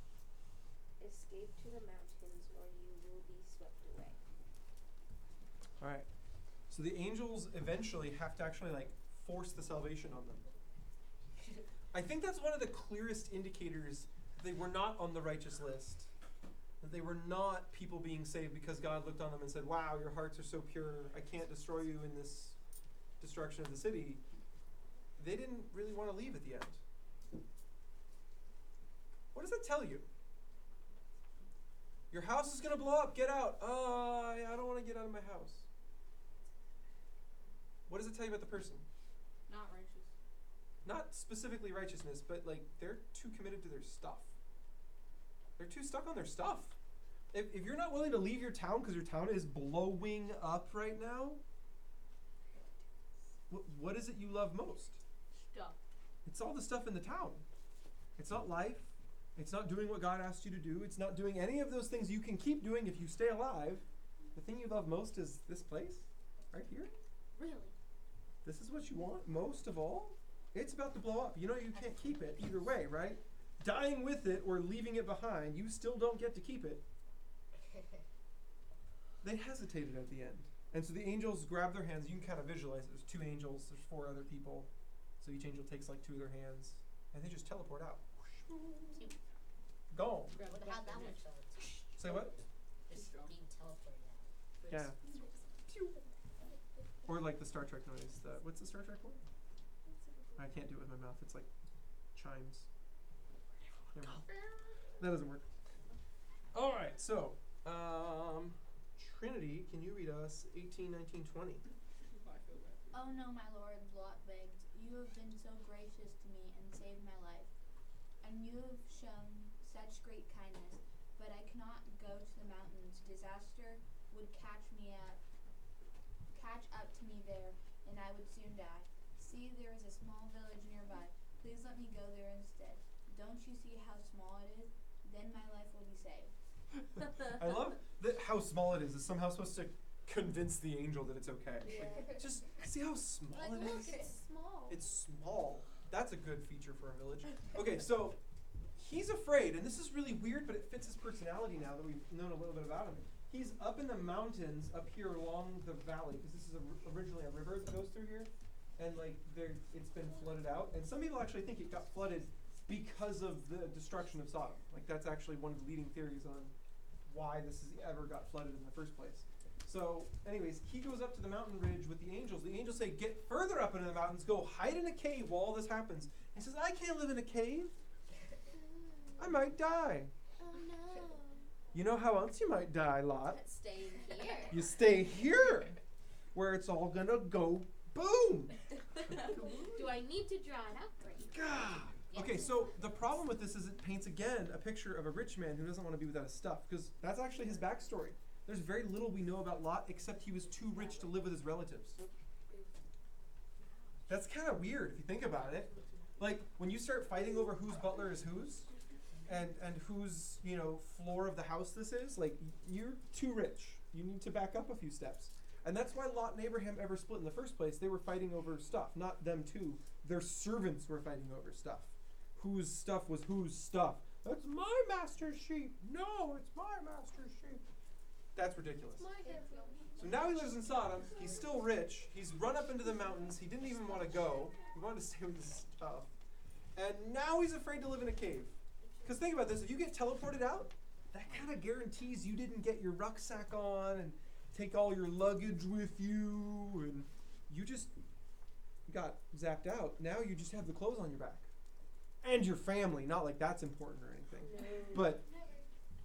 Escape to the mountains, or you will be swept away." All right. So the angels eventually have to actually like force the salvation on them. I think that's one of the clearest indicators that they were not on the righteous list. That they were not people being saved because God looked on them and said, "Wow, your hearts are so pure. I can't destroy you in this destruction of the city." They didn't really want to leave at the end. What does that tell you? Your house is going to blow up. Get out. I don't want to get out of my house. What does it tell you about the person? Not righteous. Not specifically righteousness, but like they're too committed to their stuff. They're too stuck on their stuff. If you're not willing to leave your town because your town is blowing up right now, what is it you love most? Stuff. It's all the stuff in the town. It's not life. It's not doing what God asked you to do. It's not doing any of those things you can keep doing if you stay alive. The thing you love most is this place, right here. Really? This is what you want most of all? It's about to blow up. You know you can't keep it either way, right? Dying with it or leaving it behind, you still don't get to keep it. They hesitated at the end. And so the angels grab their hands. You can kind of visualize it. There's 2 angels. There's 4 other people. So each angel takes like 2 of their hands. And they just teleport out. Gone. How'd that one felt? Say what? Just being teleported out. Yeah. Or like the Star Trek noise. What's the Star Trek one? I can't do it with my mouth. It's like chimes. Never mind. That doesn't work. All right. So, Trinity, can you read us 18, 19, 20? Oh no, my lord, Lot begged. You have been so gracious to me and saved my life. And you have shown such great kindness, but I cannot go to the mountains. Disaster would catch up to me there, and I would soon die. See, there is a small village nearby. Please let me go there instead. Don't you see how small it is? Then my life will be saved. I love that how small it is somehow supposed to convince the angel that it's okay. Yeah. Like, just see how small Like, it look, is. it's small. It's small. That's a good feature for a village. Okay, so he's afraid, and this is really weird, but it fits his personality now that we've known a little bit about him. He's up in the mountains up here along the valley, because this is originally a river that goes through here, and like it's been flooded out. And some people actually think it got flooded because of the destruction of Sodom. Like that's actually one of the leading theories on why this has ever got flooded in the first place. So anyways, he goes up to the mountain ridge with the angels. The angels say, get further up into the mountains, go hide in a cave while all this happens. He says, I can't live in a cave. I might die. Oh no. You know how else you might die, Lot? Stay here. You stay here, where it's all gonna go boom. Do I need to draw it out for you? God. Okay, so the problem with this is it paints again a picture of a rich man who doesn't want to be without his stuff, because that's actually his backstory. There's very little we know about Lot except he was too rich to live with his relatives. That's kind of weird if you think about it. Like when you start fighting over whose butler is whose, and whose floor of the house this is, like you're too rich. You need to back up a few steps. And that's why Lot and Abraham ever split in the first place. They were fighting over stuff, not them two. Their servants were fighting over stuff. Whose stuff was whose stuff? That's my master's sheep. No, it's my master's sheep. That's ridiculous. My headphones. So now he lives in Sodom. He's still rich. He's run up into the mountains. He didn't even want to go. He wanted to stay with his stuff. And now he's afraid to live in a cave. Because think about this. If you get teleported out, that kind of guarantees you didn't get your rucksack on and take all your luggage with you. And you just got zapped out. Now you just have the clothes on your back. And your family. Not like that's important or anything. But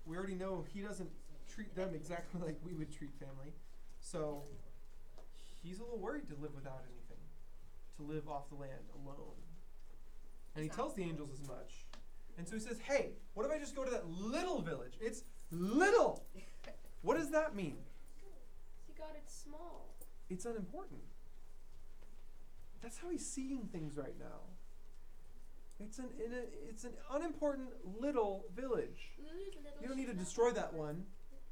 we already know he doesn't treat them exactly like we would treat family. So he's a little worried to live without anything, to live off the land alone. And he tells the angels as much. And so he says, hey, what if I just go to that little village? It's little. What does that mean? See, God, it's small. It's unimportant. That's how he's seeing things right now. It's an unimportant little village. You don't need to destroy that one.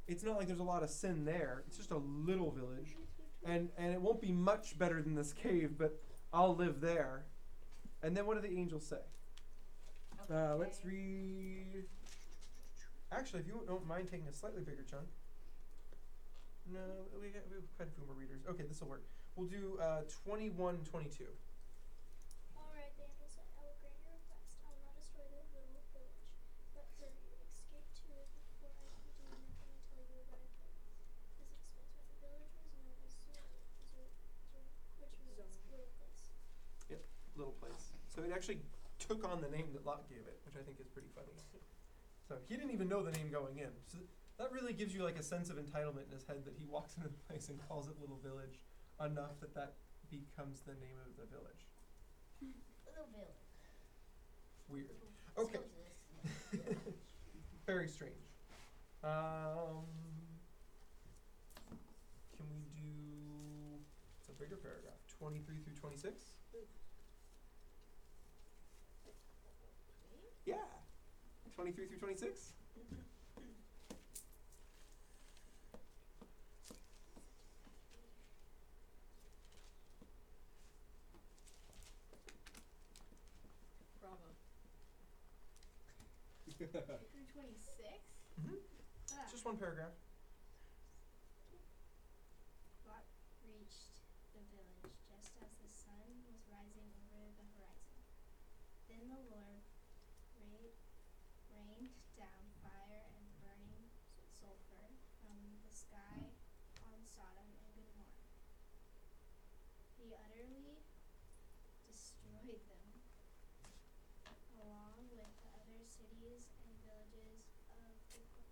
It's not like there's a lot of sin there. It's just a little village. And it won't be much better than this cave, but I'll live there. And then what do the angels say? Let's read. Actually, if you don't mind taking a slightly bigger chunk. No, we have quite a few more readers. Okay, this will work. We'll do 21 and 22. Alright, the angel said, I will grant your request. I will not destroy the little village. But hurry, escape to it before I can do anything and tell you what I've done. This explains why the village was known as which means little place. Yep, little place. So it actually took on the name that Lot gave it, which I think is pretty funny. So he didn't even know the name going in. So that really gives you like a sense of entitlement in his head that he walks into the place and calls it Little Village enough that that becomes the name of the village. Little village. Weird. Okay. Very strange. Can we do, it's a bigger paragraph, 23 through 26? Yeah. 23 through 26? Bravo. Through 26? It's just one paragraph. Lot reached the village just as the sun was rising over the horizon. Then the Lord rained down fire and burning sulfur from the sky on Sodom and Gomorrah. He utterly destroyed them, along with the other cities and villages of the plain,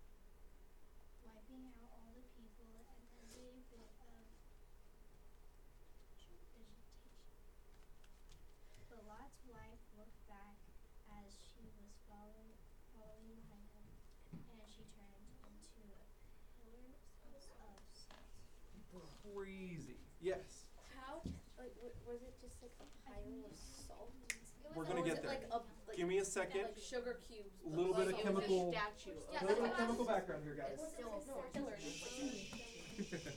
wiping out all the people and every bit of vegetation. But Lot's wife looked back as she was following behind him, and she turned into a pillar of salt. Crazy. Yes. How? Like, was it just like a pile of salt? We're gonna get there. Give me a second. Like sugar cubes. A little bit of it chemical. was a statue. A little bit of chemical background here, guys. It's still a pillar.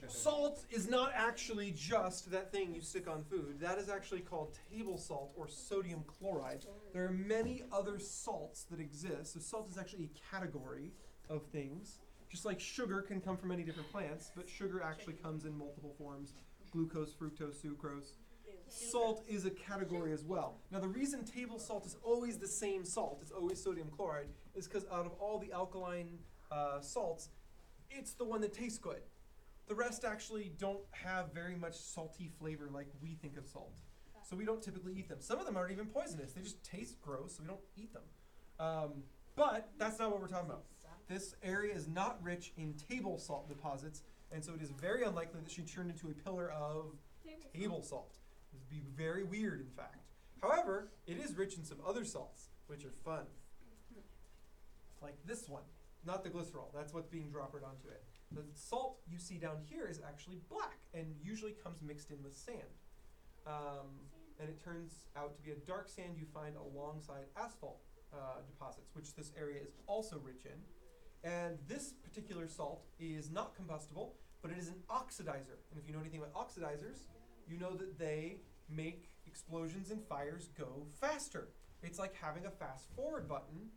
Salt is not actually just that thing you stick on food. That is actually called table salt or sodium chloride. There are many other salts that exist. So salt is actually a category of things. Just like sugar can come from many different plants, but sugar actually comes in multiple forms. Glucose, fructose, sucrose. Salt is a category as well. Now the reason table salt is always the same salt, it's always sodium chloride, is because out of all the alkaline salts, it's the one that tastes good. The rest actually don't have very much salty flavor like we think of salt. So we don't typically eat them. Some of them aren't even poisonous. They just taste gross, so we don't eat them. But that's not what we're talking about. This area is not rich in table salt deposits, and so it is very unlikely that she turned into a pillar of table salt. It would be very weird, in fact. However, it is rich in some other salts, which are fun. Like this one. Not the glycerol. That's what's being dropped onto it. The salt you see down here is actually black and usually comes mixed in with sand. And it turns out to be a dark sand you find alongside asphalt deposits, which this area is also rich in. And this particular salt is not combustible, but it is an oxidizer. And if you know anything about oxidizers, you know that they make explosions and fires go faster. It's like having a fast forward button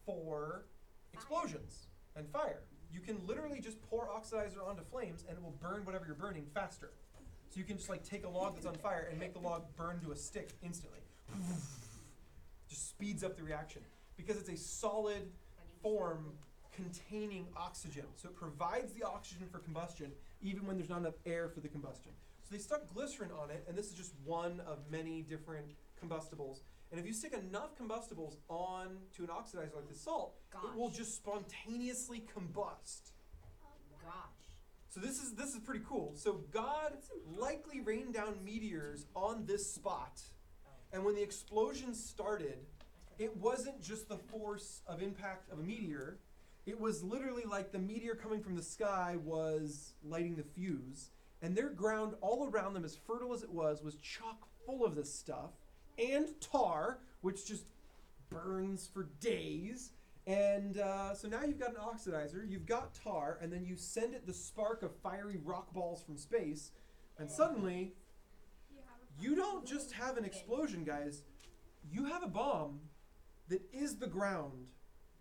for explosions and fire. you can literally just pour oxidizer onto flames and it will burn whatever you're burning faster. So you can just like take a log that's on fire and make the log burn to a stick instantly. Just speeds up the reaction because it's a solid form containing oxygen. So it provides the oxygen for combustion even when there's not enough air for the combustion. So they stuck glycerin on it, and this is just one of many different combustibles. And if you stick enough combustibles on to an oxidizer like the salt, it will just spontaneously combust. Gosh. So this is pretty cool. So God likely rained down meteors on this spot. And when the explosion started, it wasn't just the force of impact of a meteor. It was literally like the meteor coming from the sky was lighting the fuse. And their ground all around them, as fertile as it was chock full of this stuff. And tar, which just burns for days. And so now you've got an oxidizer, you've got tar, and then you send it the spark of fiery rock balls from space. And suddenly, you don't just have an explosion, guys. You have a bomb that is the ground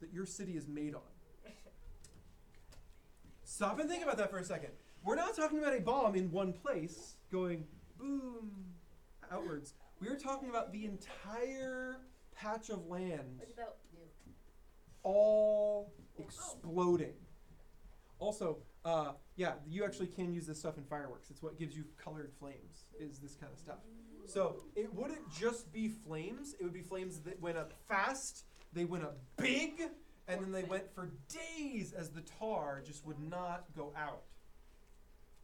that your city is made on. Stop and think about that for a second. We're not talking about a bomb in one place going boom outwards. We're talking about the entire patch of land all exploding. Also, you actually can use this stuff in fireworks. It's what gives you colored flames, is this kind of stuff. So it wouldn't just be flames. It would be flames that went up fast, they went up big, and then they went for days as the tar just would not go out.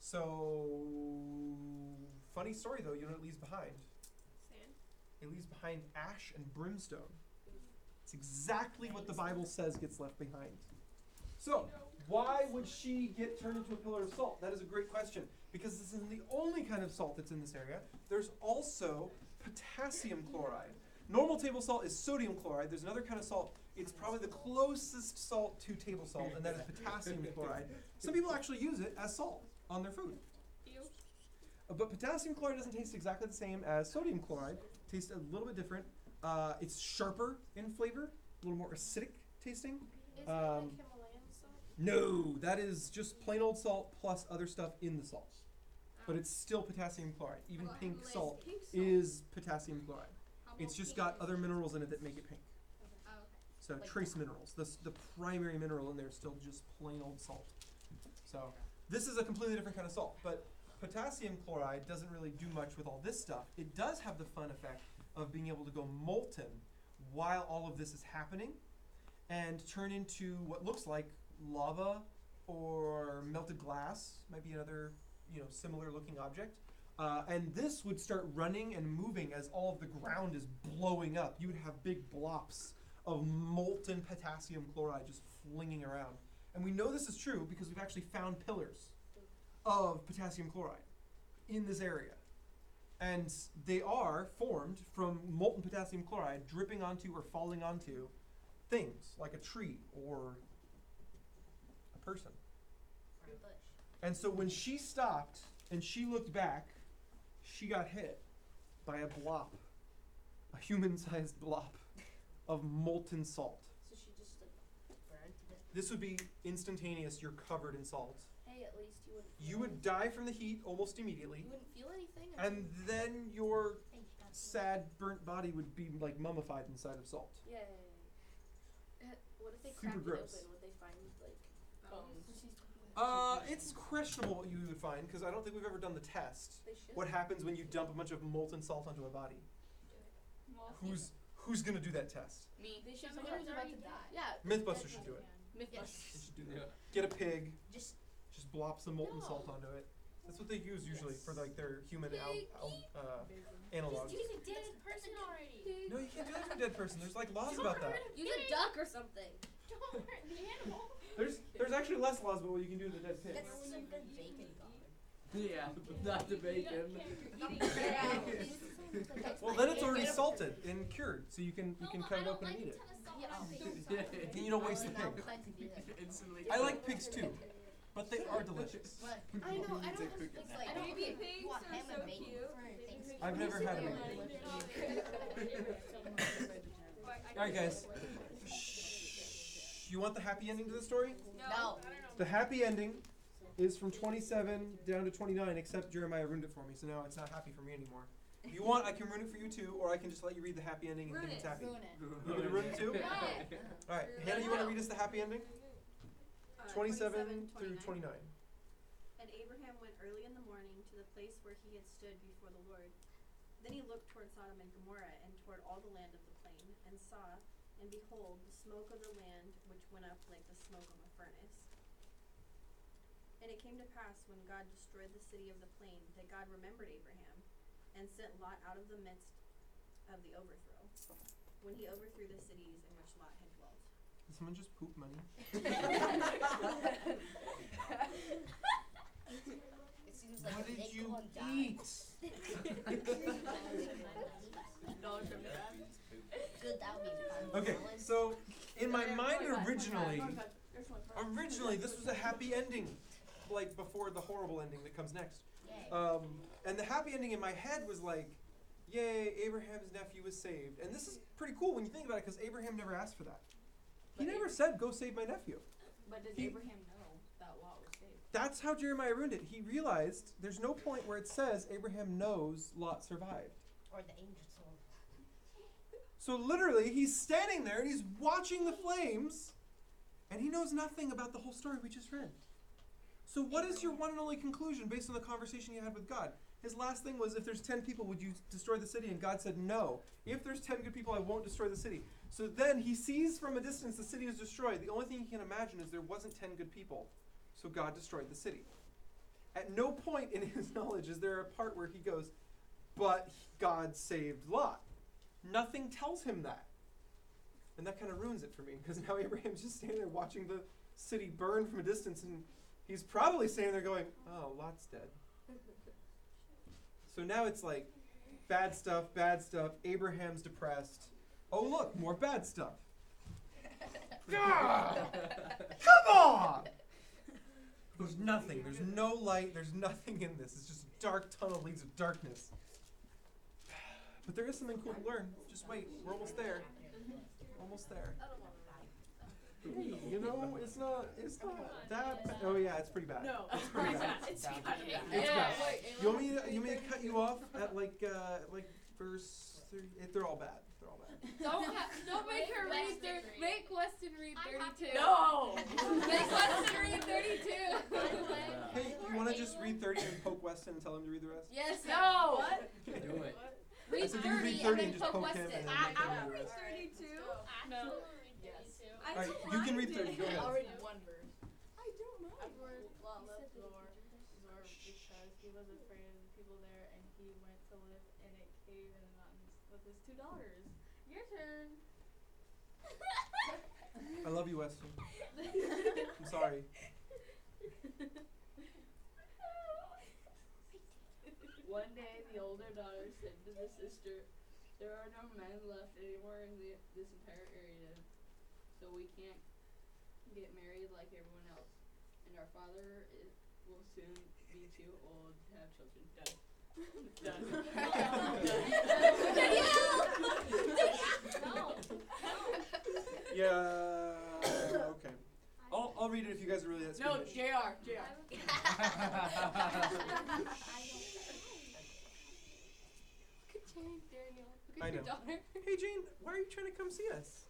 So, funny story though, you know what it leaves behind? Sand. It leaves behind ash and brimstone. It's exactly what the Bible says gets left behind. So, why would she get turned into a pillar of salt? That is a great question, because this isn't the only kind of salt that's in this area. There's also potassium chloride. Normal table salt is sodium chloride. There's another kind of salt. It's probably the closest salt to table salt, and that is potassium chloride. Some people actually use it as salt on their food. But potassium chloride doesn't taste exactly the same as sodium chloride. It tastes a little bit different. It's sharper in flavor, a little more acidic tasting. Is it like Himalayan salt? No, that is just plain old salt plus other stuff in the salt. But it's still potassium chloride. Even pink salt is potassium chloride. It's just got other minerals in it that make it pink. So trace minerals. The primary mineral in there is still just plain old salt. So this is a completely different kind of salt. But potassium chloride doesn't really do much with all this stuff. It does have the fun effect of being able to go molten while all of this is happening and turn into what looks like lava or melted glass. Might be another similar looking object. And this would start running and moving as all of the ground is blowing up. You would have big blops of molten potassium chloride just flinging around. And we know this is true because we've actually found pillars of potassium chloride in this area. And they are formed from molten potassium chloride dripping onto or falling onto things like a tree or a person. And so when she stopped and she looked back, she got hit by a blob, a human-sized blob of molten salt. So she just burned to death. This would be instantaneous. You're covered in salt. Hey, at least you wouldn't. You would die from the heat almost immediately. You wouldn't feel anything. And then your sad, burnt body would be like mummified inside of salt. Yeah. What if they Super cracked gross. it open? Would they find like bones? It's questionable what you would find because I don't think we've ever done the test. They should. What happens when you dump a bunch of molten salt onto a body? Who's gonna do that test? Me. They should. Someone who's about to die. Yeah. Mythbusters should do it. Mythbusters. They should do that. Get a pig. Just Blop some molten salt onto it. That's what they use usually for like their human analogs. Just use a dead person already. No, you can't do that to a dead person. There's like laws about that. Use a duck or something. Don't hurt the animal. There's actually less laws about what you can do to the dead pig. that's some good bacon gone. Yeah, not the bacon. Well, then it's already salted and cured, so you can cut it open and eat it. Then you don't waste the pig. Instantly. I like pigs too, but they are delicious. I know. I don't have pigs like Baby pigs What, are ham so and bacon? cute. I've never had a pig. All right, guys. Shh. You want the happy ending to the story? No. The happy ending is from 27 down to 29, except Jeremiah ruined it for me, so now it's not happy for me anymore. If you want, I can ruin it for you too, or I can just let you read the happy ending and think it's happy. Ruin it. You want me to ruin it too? Alright, Hannah, you want to read us the happy ending? 27 through 29. And Abraham went early in the morning to the place where he had stood before the Lord. Then he looked toward Sodom and Gomorrah and toward all the land of the plain, and saw, and behold, the smoke of the land which went up like the smoke of a furnace. And it came to pass, when God destroyed the city of the plain, that God remembered Abraham, and sent Lot out of the midst of the overthrow, when he overthrew the cities in which Lot had dwelt. Did someone just poop money? It seems like What did they you can't die. eat? Good, that would be fun. Okay, Salad. so in my mind originally this was a happy ending, like before the horrible ending that comes next. Yay. And the happy ending in my head was like, yay, Abraham's nephew was saved. And this is pretty cool when you think about it, because Abraham never asked for that. He never said, go save my nephew. But does Abraham know that Lot was saved? That's how Jeremiah ruined it. He realized there's no point where it says Abraham knows Lot survived. Or the angel told. So literally, he's standing there and he's watching the flames, and he knows nothing about the whole story we just read. So what is your one and only conclusion based on the conversation you had with God? His last thing was, if there's 10 people, would you destroy the city? And God said, no. If there's 10 good people, I won't destroy the city. So then he sees from a distance the city is destroyed. The only thing he can imagine is there wasn't 10 good people. So God destroyed the city. At no point in his knowledge is there a part where he goes, but God saved Lot. Nothing tells him that. And that kind of ruins it for me, because now Abraham's just standing there watching the city burn from a distance, and he's probably standing there going, oh, Lot's dead. So now it's like, bad stuff, Abraham's depressed. Oh look, more bad stuff. God! Come on! There's nothing, there's no light, there's nothing in this. It's just a dark tunnel leads to darkness. But there is something cool to learn. Just wait, we're almost there. Almost there. Hey, you know, it's not that bad. Oh yeah, it's pretty bad. No, it's pretty bad. It's bad. bad. It's bad. Wait, You want me to cut you off at like verse 30? They're all bad. They're all bad. Don't make her read. Make Weston read 32. No. Make Weston read 32. Hey, you want to just read 30 and poke Weston and tell him to read the rest? Yes. No. What? Do it. I Read said 30 you read 30 and and then just poke poke him Weston. and then make him read the rest. 32? No. Yes. All right, you can read 30. Go ahead. I'll read one verse. I don't know. Afterward, Lot left Zor because he was afraid of the people there, and he went to live in a cave in the mountains with his 2 daughters. Your turn. I love you, Weston. I'm sorry. One day, the older daughter said to the sister, "There are no men left anymore in this entire area, so we can't get married like everyone else, and our father will soon be too old to have children." Done. Done. Yeah. Okay. I'll read it if you guys are really that No, squeamish. JR. I know. Hey Jane, why are you trying to come see us?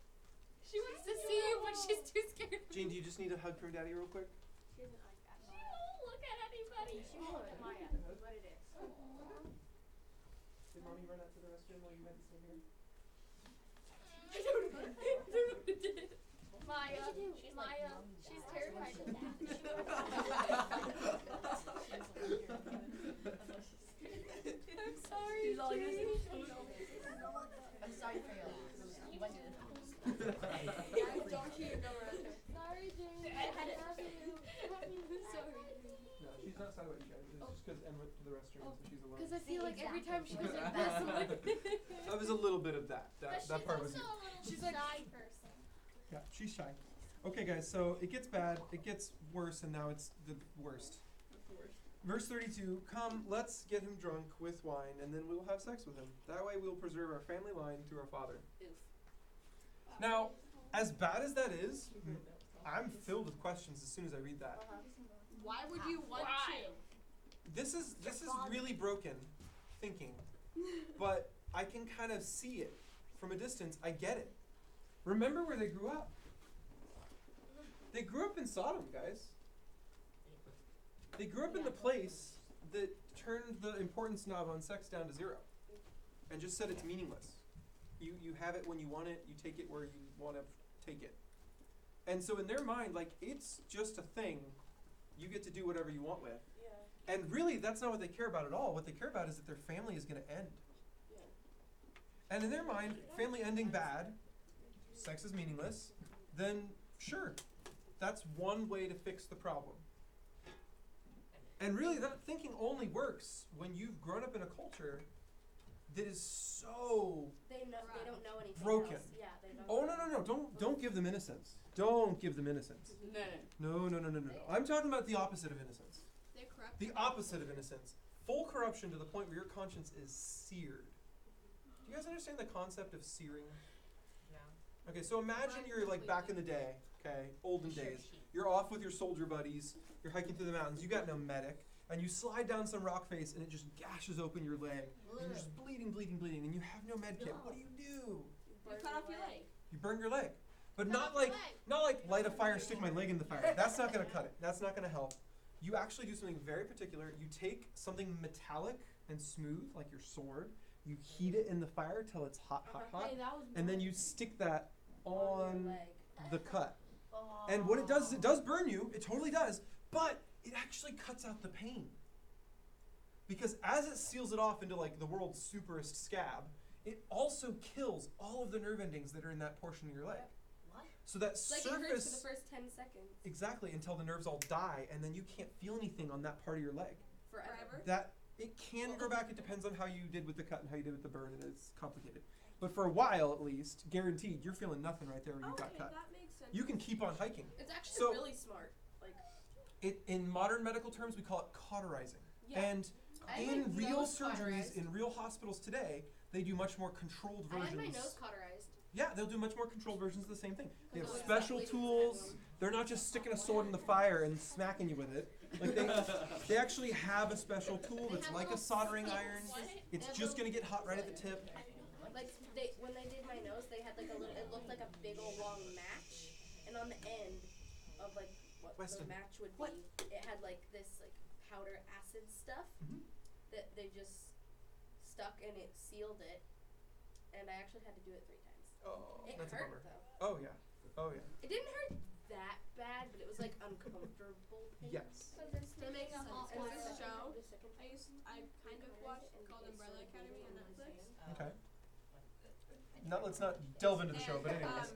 She wants to see you, but she's too scared. Jane, do you just need a hug from Daddy real quick? She won't look at anybody. She would. Maya, that's what it is. Did Mommy run out to the restroom while you had to stay here? Maya, she's terrified of that. I'm sorry. She's all yours. I'm sorry for your loss. You went to the Don't you go around her. Sorry, Jane. I love you. I'm sorry. No, she's not sad about you guys. It's just because Em went to the restroom, so she's alone. Because I feel like every time she goes Exactly. past someone. That was a little bit of that. That part was. She's a shy person. Yeah, she's shy. Okay, guys, so it gets bad, it gets worse, and now it's the worst. Verse 32, come, let's get him drunk with wine, and then we will have sex with him. That way we will preserve our family line to our father. Oof. Now, as bad as that is, I'm filled with questions as soon as I read that. Why would you want to? This is really broken thinking, but I can kind of see it from a distance. I get it. Remember where they grew up. They grew up in Sodom, guys. They grew up in the place that turned the importance knob on sex down to 0 and just said it's meaningless. You have it when you want it, you take it where you want to take it. And so in their mind, like, it's just a thing you get to do whatever you want with. Yeah. And really, that's not what they care about at all. What they care about is that their family is going to end. Yeah. And in their mind, family ending bad, sex is meaningless, then sure, that's one way to fix the problem. And really, that thinking only works when you've grown up in a culture that is so They don't know anything broken. else. Yeah, they don't. Oh, no. Don't give them innocence. Don't give them innocence. No. I'm talking about the opposite of innocence. They're corrupt. The opposite of innocence. Full corruption to the point where your conscience is seared. Do you guys understand the concept of searing? No. Okay, so imagine you're like back in the day, okay, olden days. You're off with your soldier buddies, you're hiking through the mountains, you got no medic, and you slide down some rock face and it just gashes open your leg. And you're just bleeding, and you have no med kit. What do? You cut off your leg. You burn your leg. But not like light a fire, stick my leg in the fire. That's not gonna cut it. That's not gonna help. You actually do something very particular. You take something metallic and smooth, like your sword, you heat it in the fire till it's hot, and then you stick that on the cut. And what it does is it does burn you, it totally does, but it actually cuts out the pain. Because as it seals it off into like the world's superest scab, it also kills all of the nerve endings that are in that portion of your leg. What? So that It's like surface, it hurts for the first 10 seconds. exactly, until the nerves all die, and then you can't feel anything on that part of your leg. Forever. That it can grow back. It depends on how you did with the cut and how you did with the burn, and it's complicated. But for a while, at least, guaranteed, you're feeling nothing right there where you got cut. That makes sense. You can keep on hiking. It's actually So- really smart. Like, In modern medical terms, we call it cauterizing. Yeah. And I in had my real nose surgeries, cauterized. in real hospitals today, they do much more controlled I versions. had my nose cauterized. Yeah, they'll do much more controlled versions of the same thing. They have Because it was special that lady tools. that They're not just sticking a sword in the fire and smacking you with it. Like they actually have a special tool They that's have like a little soldering tips. iron. They It's have just little gonna get hot right at the tip. Like when they did my nose, they had like a little. It looked like a big old long match, and on the end of like what Weston. the match would be, it had like this like powder acid stuff Mhm. that they just stuck and it sealed it. And I actually had to do it 3 times. Oh, It that's a hurt bummer. though. Oh yeah. Oh yeah. It didn't hurt that bad, but it was like uncomfortable pain. Yes. To make a hot And water the show, second I kind of watched called Umbrella Academy on Netflix. Okay. Let's not delve into the show, but And, anyways.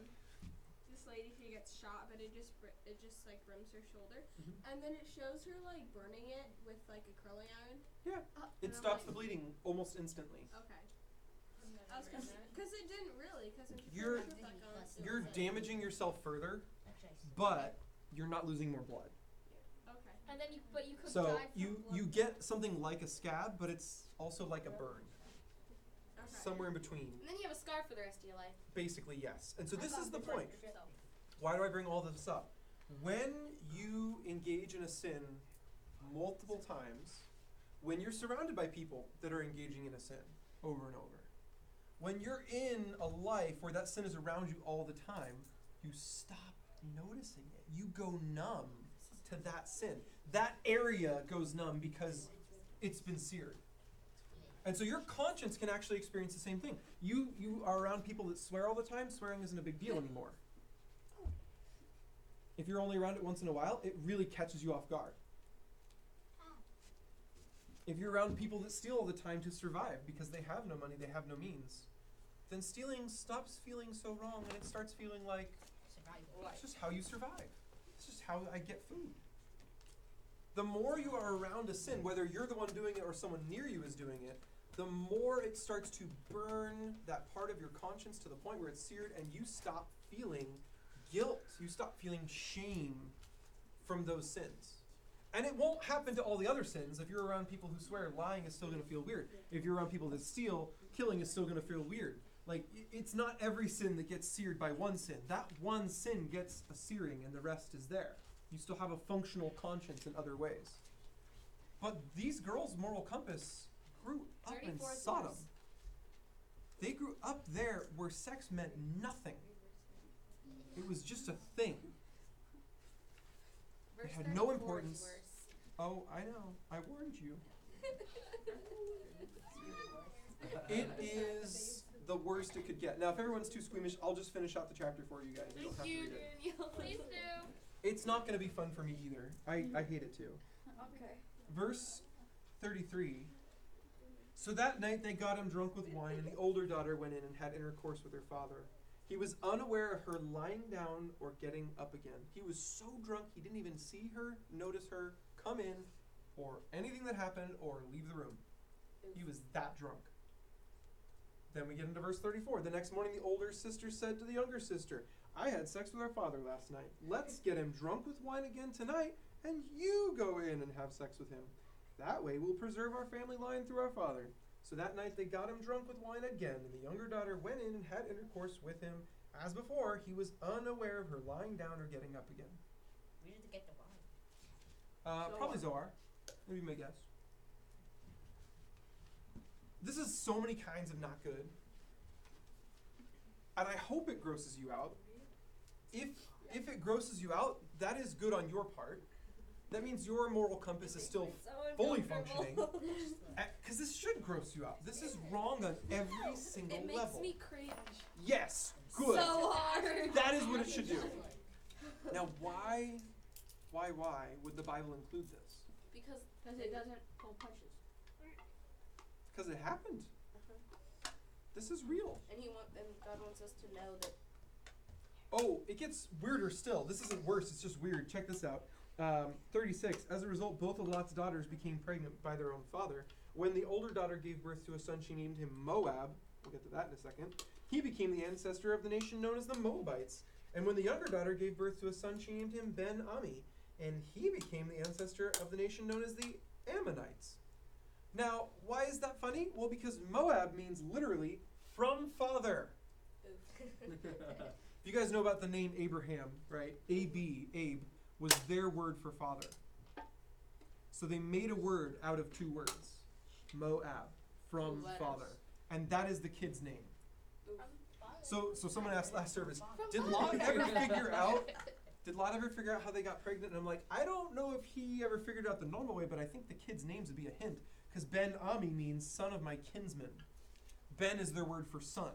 This lady, she gets shot, but it just like rims her shoulder, Mhm. and then it shows her like burning it with like a curling iron. Yeah. It and I'm stops like- the bleeding almost instantly. Okay. I was because it didn't really because You're- You're damaging yourself further, but you're not losing more blood. Okay. And then you could So die from you get something like a scab, but it's also like a burn. Okay. Somewhere in between. And then you have a scar for the rest of your life. Basically, yes. And so this is the Protect point. yourself. Why do I bring all this up? When you engage in a sin multiple times, when you're surrounded by people that are engaging in a sin over and over, when you're in a life where that sin is around you all the time, you stop noticing it. You go numb to that sin. That area goes numb because it's been seared. And so your conscience can actually experience the same thing. You are around people that swear all the time, swearing isn't a big deal anymore. If you're only around it once in a while, it really catches you off guard. If you're around people that steal all the time to survive because they have no money, they have no means, then stealing stops feeling so wrong and it starts feeling like it's just how you survive. It's just how I get food. The more you are around a sin, whether you're the one doing it or someone near you is doing it, the more it starts to burn that part of your conscience to the point where it's seared and you stop feeling guilt. You stop feeling shame from those sins. And it won't happen to all the other sins. If you're around people who swear, lying is still going to feel weird. If you're around people that steal, killing is still going to feel weird. Like, it's not every sin that gets seared by one sin. That one sin gets a searing and the rest is there. You still have a functional conscience in other ways. But these girls' moral compass grew up in 34th Sodom. verse. They grew up there where sex meant nothing. It was just a thing. It had no 34 is importance. worse. Oh, I know. I warned you. It is the worst it could get. Now, if everyone's too squeamish, I'll just finish out the chapter for you guys. You don't have to read it. Daniel. Please do. It's not going to be fun for me either. I hate it too. Okay. Verse 33. So that night they got him drunk with wine, and the older daughter went in and had intercourse with her father. He was unaware of her lying down or getting up again. He was so drunk he didn't even see her, notice her, come in, or anything that happened, or leave the room. He was that drunk. Then we get into verse 34. The next morning the older sister said to the younger sister, I had sex with our father last night. Let's get him drunk with wine again tonight, and you go in and have sex with him. That way we'll preserve our family line through our father. So that night they got him drunk with wine again, and the younger daughter went in and had intercourse with him. As before, he was unaware of her lying down or getting up again. Where did they get the wine? Probably Zoar. Maybe my guess. This is so many kinds of not good. And I hope it grosses you out. If it grosses you out, that is good on your part. That means your moral compass is still fully functioning. Because this should gross you out. This is wrong on every single It makes level. me cringe. Yes, good. So hard. That is what it should do. Now, why would the Bible include this? Because it doesn't pull punches. Because it happened. This is real. and God wants us to know that. Oh, it gets weirder still. This isn't worse, it's just weird. Check this out. 36. As a result, both of Lot's daughters became pregnant by their own father. When the older daughter gave birth to a son, she named him Moab. We'll get to that in a second. He became the ancestor of the nation known as the Moabites. And when the younger daughter gave birth to a son, she named him Ben-Ami. And he became the ancestor of the nation known as the Ammonites. Now, why is that funny? Well, because Moab means literally from father. You guys know about the name Abraham, right? Abe was their word for father. So they made a word out of two words. Moab, from father. And that is the kid's name. So someone asked last service, did Lot ever figure out how they got pregnant? And I'm like, I don't know if he ever figured out the normal way, but I think the kid's names would be a hint. Because Ben-Ami means son of my kinsman. Ben is their word for son.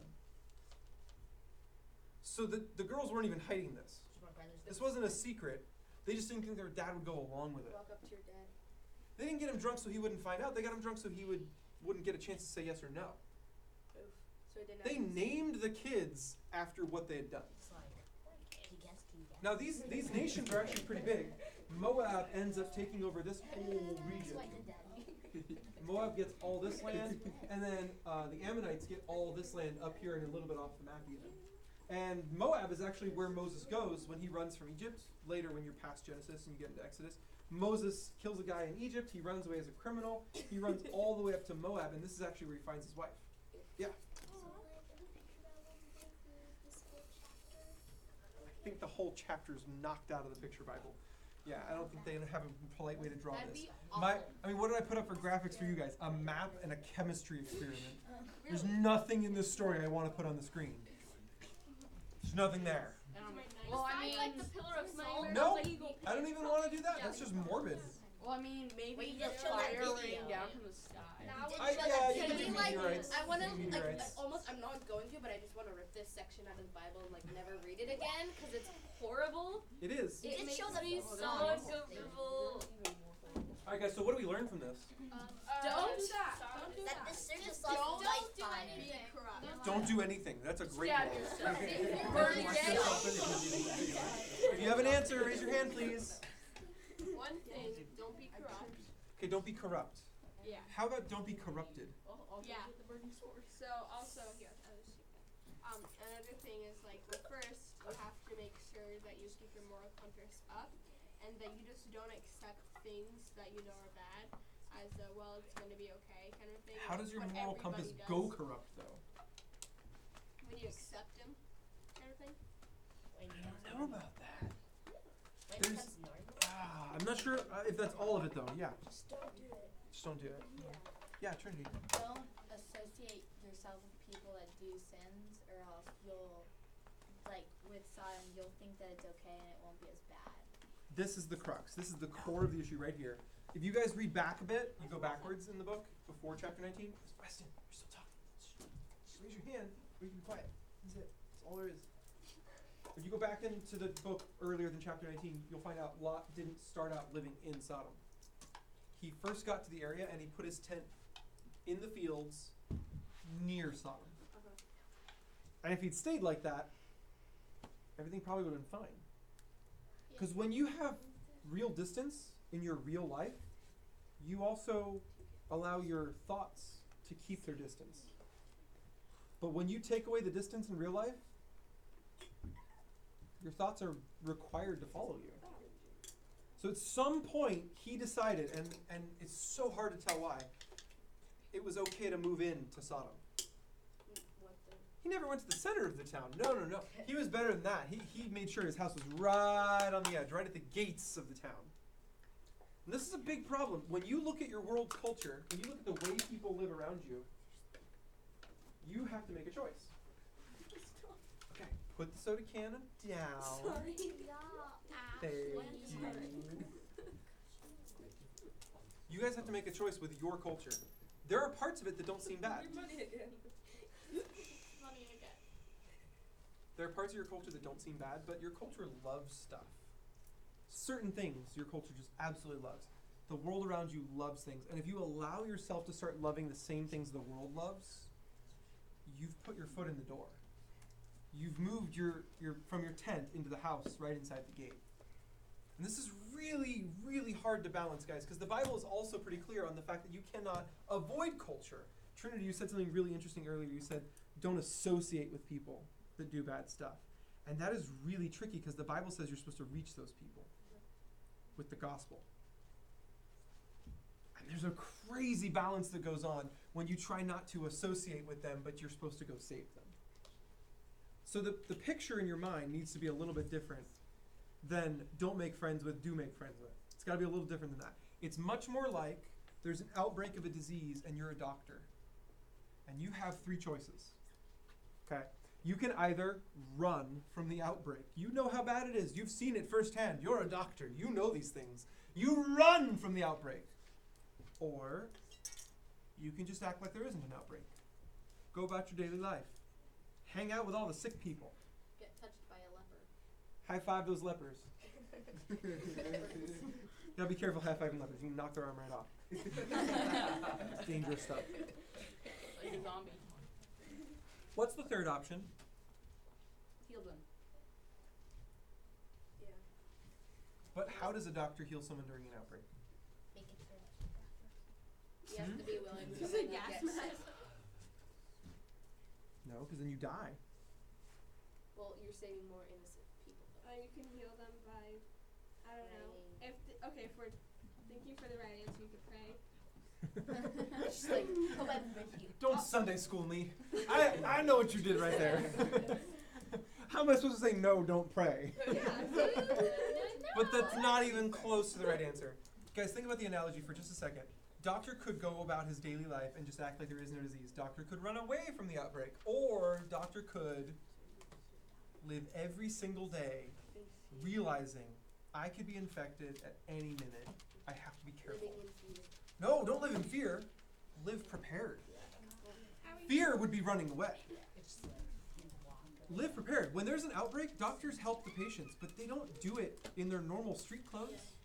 So the girls weren't even hiding this. This wasn't a secret. They just didn't think their dad would go along with it. Walk up to your dad. They didn't get him drunk so he wouldn't find out. They got him drunk so he wouldn't get a chance to say yes or no. Oof. So he didn't. They named the kids after what they had done. It's like, can you guess? Now these nations are actually pretty big. Moab ends up taking over this whole region. Moab gets all this land, and then the Ammonites get all this land up here and a little bit off the map even. And Moab is actually where Moses goes when he runs from Egypt. Later when you're past Genesis and you get into Exodus. Moses kills a guy in Egypt. He runs away as a criminal. He runs all the way up to Moab, and this is actually where he finds his wife. Yeah. I think the whole chapter is knocked out of the picture Bible. Yeah, I don't think they have a polite way to draw That'd this. be awful. What did I put up for graphics for you guys? A map and a chemistry experiment. There's nothing in this story I want to put on the screen. There's nothing there. Well, I mean, like the pillar of salt. No, I don't even want to do that. That's just morbid. well, I mean, maybe Well, you the just showed that fire video. raining down from the sky. You can do meteorites. I want to, Meteorites. I'm not going to, but I just want to rip this section out of the Bible and, never read it again, because it's horrible. It is. It Just makes show the me picture. so uncomfortable. All right, guys. So what do we learn from this? Don't do that. Don't do That that. the surgeon saw some light fire. Don't do anything. That's a great Stab one. yourself. If you have an answer, raise your hand, please. One thing, don't be corrupt. Okay, don't be corrupt. Yeah. How about don't be corrupted? Yeah. So also here, another thing is first you have to make sure that you keep your moral compass up, and that you just don't accept things that you know are bad as well. It's going to be okay kind of thing. How does your What moral compass everybody go does. corrupt, though? you accept him, kind of thing. When I you don't know about that. when There's- it becomes normal. I'm not sure if that's all of it though. Yeah, Just don't do it. just don't do it. Yeah, Trinity. Don't associate yourself with people that do sins, or else you'll, like with Sodom, you'll think that it's okay and it won't be as bad. This is the crux. This is the core of the issue right here. If you guys read back a bit, you go backwards in the book before chapter 19. Weston, you're still talking. Just raise your hand or you can be quiet. That's it. That's all there is. If you go back into the book earlier than chapter 19, you'll find out Lot didn't start out living in Sodom. He first got to the area and he put his tent in the fields near Sodom. And if he'd stayed like that, everything probably would have been fine. Because when you have real distance in your real life, you also allow your thoughts to keep their distance. But when you take away the distance in real life, your thoughts are required to follow you. So at some point, he decided, and it's so hard to tell why, it was okay to move into Sodom. He never went to the center of the town. No. He was better than that. He made sure his house was right on the edge, right at the gates of the town. And this is a big problem. When you look at your world culture, when you look at the way people live around you, you have to make a choice. Okay, put the soda can down. Sorry. Thank you. You guys have to make a choice with your culture. There are parts of it that don't seem bad. There are parts of your culture that don't seem bad, but your culture loves stuff. Certain things your culture just absolutely loves. The world around you loves things. And if you allow yourself to start loving the same things the world loves, you've put your foot in the door. You've moved your from your tent into the house right inside the gate. And this is really, really hard to balance, guys, because the Bible is also pretty clear on the fact that you cannot avoid culture. Trinity, you said something really interesting earlier. You said, don't associate with people that do bad stuff. And that is really tricky because the Bible says you're supposed to reach those people with the gospel. And there's a crazy balance that goes on when you try not to associate with them, but you're supposed to go save them. So the picture in your mind needs to be a little bit different than don't make friends with, do make friends with. It's got to be a little different than that. It's much more like there's an outbreak of a disease and you're a doctor. And you have three choices. Okay? You can either run from the outbreak. You know how bad it is. You've seen it firsthand. You're a doctor. You know these things. You run from the outbreak. Or you can just act like there isn't an outbreak. Go about your daily life. Hang out with all the sick people. Get touched by a leper. High five those lepers. Gotta be careful high-fiving lepers. You can knock their arm right off. It's dangerous stuff. Like a zombie. What's the third option? Heal them. Yeah. But how does a doctor heal someone during an outbreak? Make it through. You have to be willing to Is it get gas sick. mask? No, because then you die. Well, you're saving more innocent people. You can heal them by, I don't know. If we're thinking for the right answer, you could pray. Just like, whoever with you. Don't Sunday school me. I know what you did right there. How am I supposed to say no, don't pray? But that's not even close to the right answer. Guys, think about the analogy for just a second. Doctor could go about his daily life and just act like there is no disease. Doctor could run away from the outbreak. Or doctor could live every single day realizing I could be infected at any minute. I have to be careful. Living in fear. No, don't live in fear. Live prepared. Fear would be running away. Live prepared. When there's an outbreak, doctors help the patients, but they don't do it in their normal street clothes.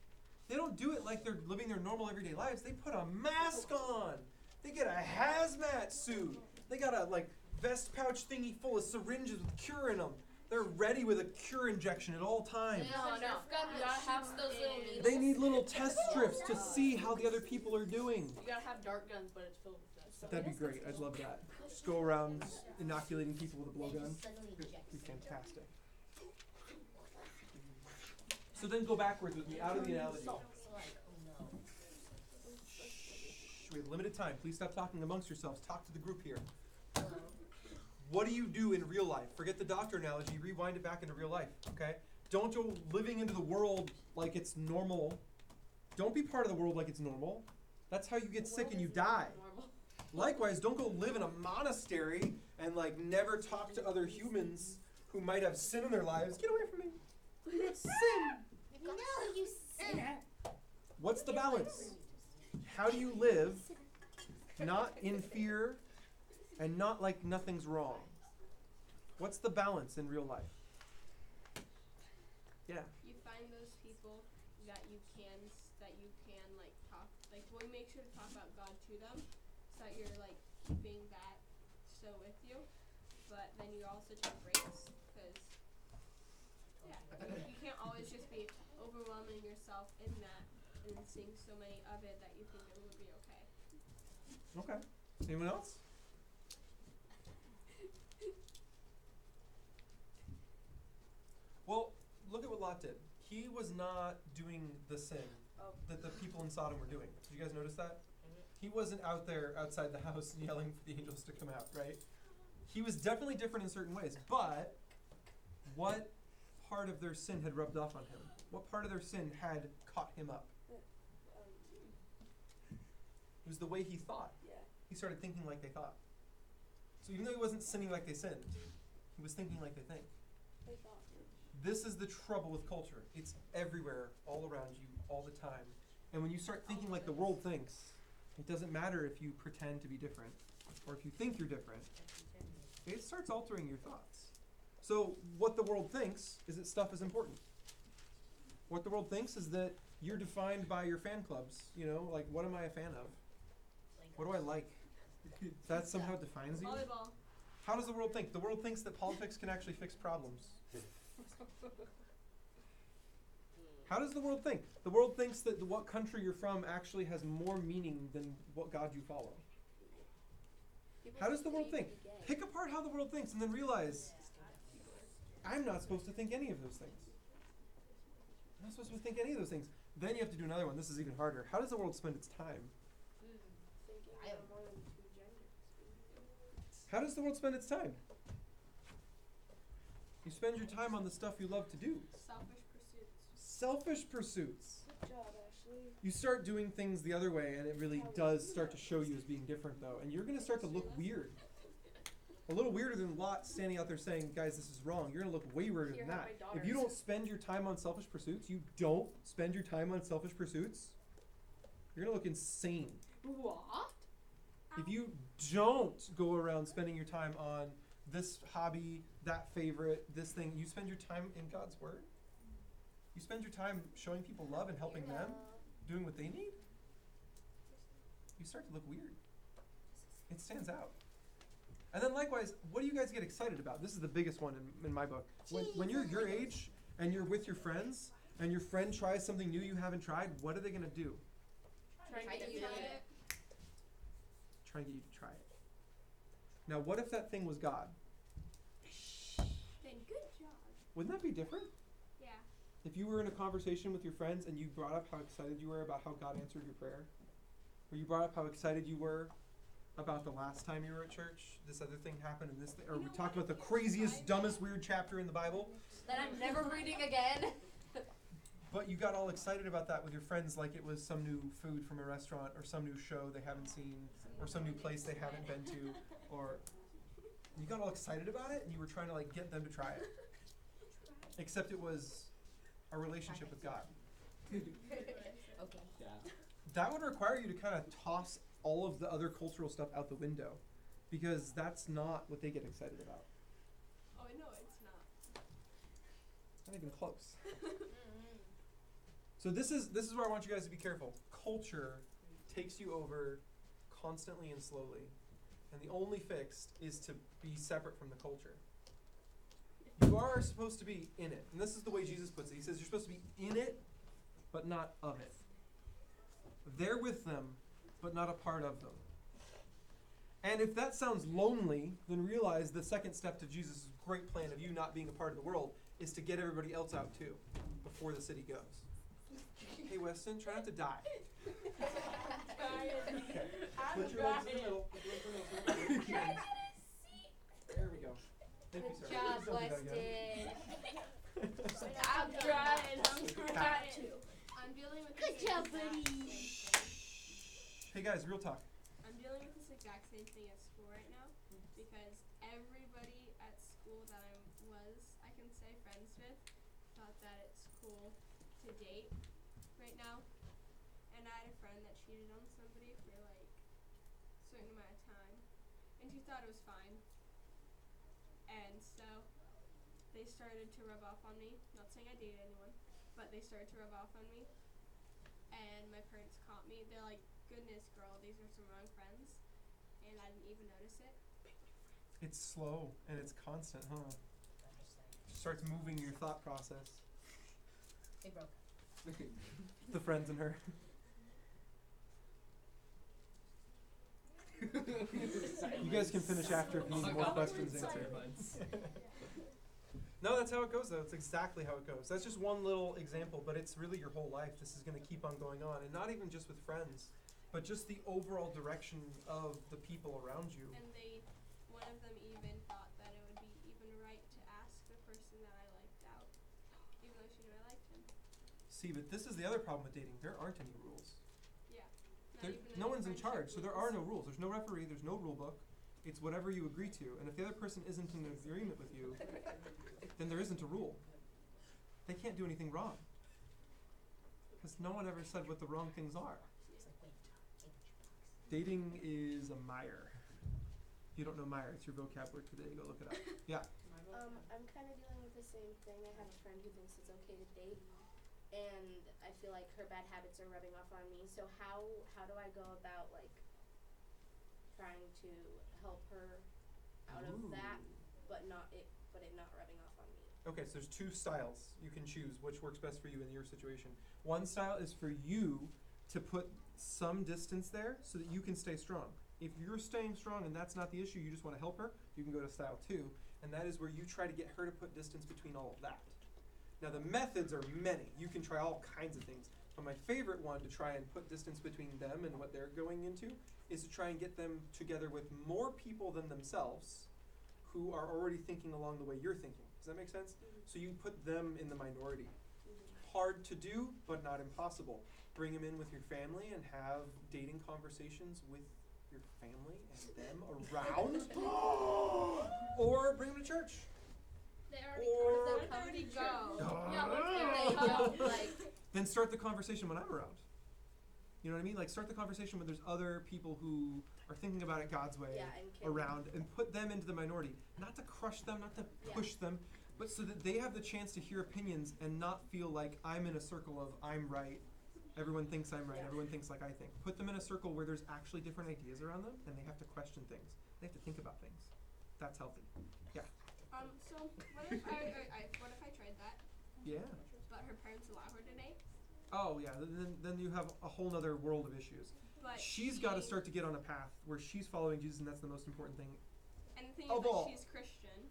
They don't do it like they're living their normal everyday lives. They put a mask on. They get a hazmat suit. They got a vest pouch thingy full of syringes with cure in them. They're ready with a cure injection at all times. No. You gotta have those little needles. They need little test strips to see how the other people are doing. You gotta have dart guns, but it's filled with that. That'd be great. I'd love that. Just go around inoculating people with a blowgun. It'd be fantastic. So then go backwards with me out of the analogy. Shh, we have limited time. Please stop talking amongst yourselves. Talk to the group here. What do you do in real life? Forget the doctor analogy. Rewind it back into real life, okay? Don't go living into the world like it's normal. Don't be part of the world like it's normal. That's how you get sick and you die. Likewise, don't go live in a monastery and like never talk to other humans who might have sin in their lives. Get away from me. You got sin. No, you sinner. What's the balance? How do you live not in fear and not like nothing's wrong? What's the balance in real life? Yeah. You find those people that you can like talk, like, well, you make sure to talk about God to them, so that you're like keeping that still with you, but then you also take breaks, because you can't always just be overwhelming yourself in that and seeing so many of it that you think it would be okay. Okay. Anyone else? Well, look at what Lot did. He was not doing the sin that the people in Sodom were doing. Did you guys notice that? He wasn't out there outside the house yelling for the angels to come out, right? He was definitely different in certain ways. But what part of their sin had rubbed off on him? What part of their sin had caught him up? It was the way he thought. He started thinking like they thought. So even though he wasn't sinning like they sinned, he was thinking like they think. This is the trouble with culture. It's everywhere, all around you, all the time. And when you start thinking like the world thinks, it doesn't matter if you pretend to be different or if you think you're different. It starts altering your thoughts. So what the world thinks is that stuff is important. What the world thinks is that you're defined by your fan clubs. You know, like, what am I a fan of? What do I like? That somehow defines you? Volleyball. How does the world think? The world thinks that politics can actually fix problems. How does the world think? The world thinks that what country you're from actually has more meaning than what God you follow. How does the world think? Pick apart how the world thinks and then realize, I'm not supposed to think any of those things. I'm not supposed to think any of those things. Then you have to do another one. This is even harder. How does the world spend its time? How does the world spend its time? You spend your time on the stuff you love to do. Selfish pursuits. Selfish pursuits. Good job, Ashley. You start doing things the other way, and it really does start to show you as being different, though. And you're going to start to look weird. A little weirder than Lot standing out there saying, guys, this is wrong. You're going to look way weirder than that. If you don't spend your time on selfish pursuits, you're going to look insane. What? If you don't go around spending your time on this hobby, that favorite, this thing, you spend your time in God's Word. You spend your time showing people love and helping them, doing what they need. You start to look weird. It stands out. And then likewise, what do you guys get excited about? This is the biggest one in my book. When you're your age and you're with your friends and your friend tries something new you haven't tried, what are they going to do? Try to get you to it. Try and get you to try it. Now, what if that thing was God? Then good job. Wouldn't that be different? Yeah. If you were in a conversation with your friends and you brought up how excited you were about how God answered your prayer, or you brought up how excited you were about the last time you were at church, this other thing happened, and this thing, or we talked about the craziest, dumbest, weird chapter in the Bible. That I'm never reading again. But you got all excited about that with your friends like it was some new food from a restaurant or some new show they haven't seen or some new place they haven't been to, or you got all excited about it and you were trying to like get them to try it. Except it was a relationship with God. Okay. Yeah. That would require you to kind of toss all of the other cultural stuff out the window because that's not what they get excited about. Oh, no, it's not. Not even close. So this is where I want you guys to be careful. Culture takes you over constantly and slowly. And the only fix is to be separate from the culture. You are supposed to be in it. And this is the way Jesus puts it. He says you're supposed to be in it, but not of it. They're with them, but not a part of them. And if that sounds lonely, then realize the second step to Jesus' great plan of you not being a part of the world is to get everybody else out too, before the city goes. Hey, Weston, try not to die. Okay. Put your legs in the middle. Put your legs in the middle. There we go. Thank you, Good Sarah. job, Please don't do that Weston. again. I'm trying. I'm trying to. I'm dealing with Good this job, exact buddy. same thing. Hey guys, real talk. I'm dealing with this exact same thing at school right now because everybody at school that I can say friends with, thought that it's cool to date right now. And I had a friend that cheated on somebody for like a certain amount of time, and she thought it was fine. And so they started to rub off on me. Not saying I dated anyone, but they started to rub off on me. And my parents caught me. They're like, "Goodness, girl, these are some wrong friends," and I didn't even notice it. It's slow and it's constant, huh? Starts moving your thought process. They broke up. The friends in her. You guys can finish after if you need more questions answered. No, that's how it goes though. It's exactly how it goes. That's just one little example, but it's really your whole life. This is going to keep on going on. And not even just with friends, but just the overall direction of the people around you. And one of them even thought that it would be even right to ask the person that I liked out, even though she knew I liked him. See, but this is the other problem with dating. There aren't any rules. Yeah. No one's in charge, so there are no rules. There's no referee, there's no rule book. It's whatever you agree to. And if the other person isn't in agreement with you, then there isn't a rule. They can't do anything wrong. Because no one ever said what the wrong things are. Dating is a mire. If you don't know mire, it's your vocab word today. Go look it up. Yeah. I'm kind of dealing with the same thing. I have a friend who thinks it's okay to date, and I feel like her bad habits are rubbing off on me. So how do I go about like trying to help her out of that, but it not rubbing off on me? Okay, so there's two styles. You can choose which works best for you in your situation. One style is for you to put some distance there so that you can stay strong. If you're staying strong and that's not the issue, you just want to help her, you can go to style 2, and that is where you try to get her to put distance between all of that. Now the methods are many. You can try all kinds of things. But my favorite one to try and put distance between them and what they're going into is to try and get them together with more people than themselves who are already thinking along the way you're thinking. Does that make sense? So you put them in the minority. Hard to do, but not impossible. Bring them in with your family and have dating conversations with your family and them around. Or bring them to church. They already go. Yeah, but they go. Like, Then start the conversation when I'm around. You know what I mean? Like start the conversation when there's other people who are thinking about it God's way around, and put them into the minority. Not to crush them, not to push them, but so that they have the chance to hear opinions and not feel like I'm in a circle of I'm right, everyone thinks I'm right, everyone thinks like I think. Put them in a circle where there's actually different ideas around them and they have to question things. They have to think about things. That's healthy. Yeah. So what if I tried that? Yeah. But her parents allow her to date? Oh yeah, then you have a whole nother world of issues. But She's got to start to get on a path where she's following Jesus, and that's the most important thing. And the thing Of is all. that she's Christian.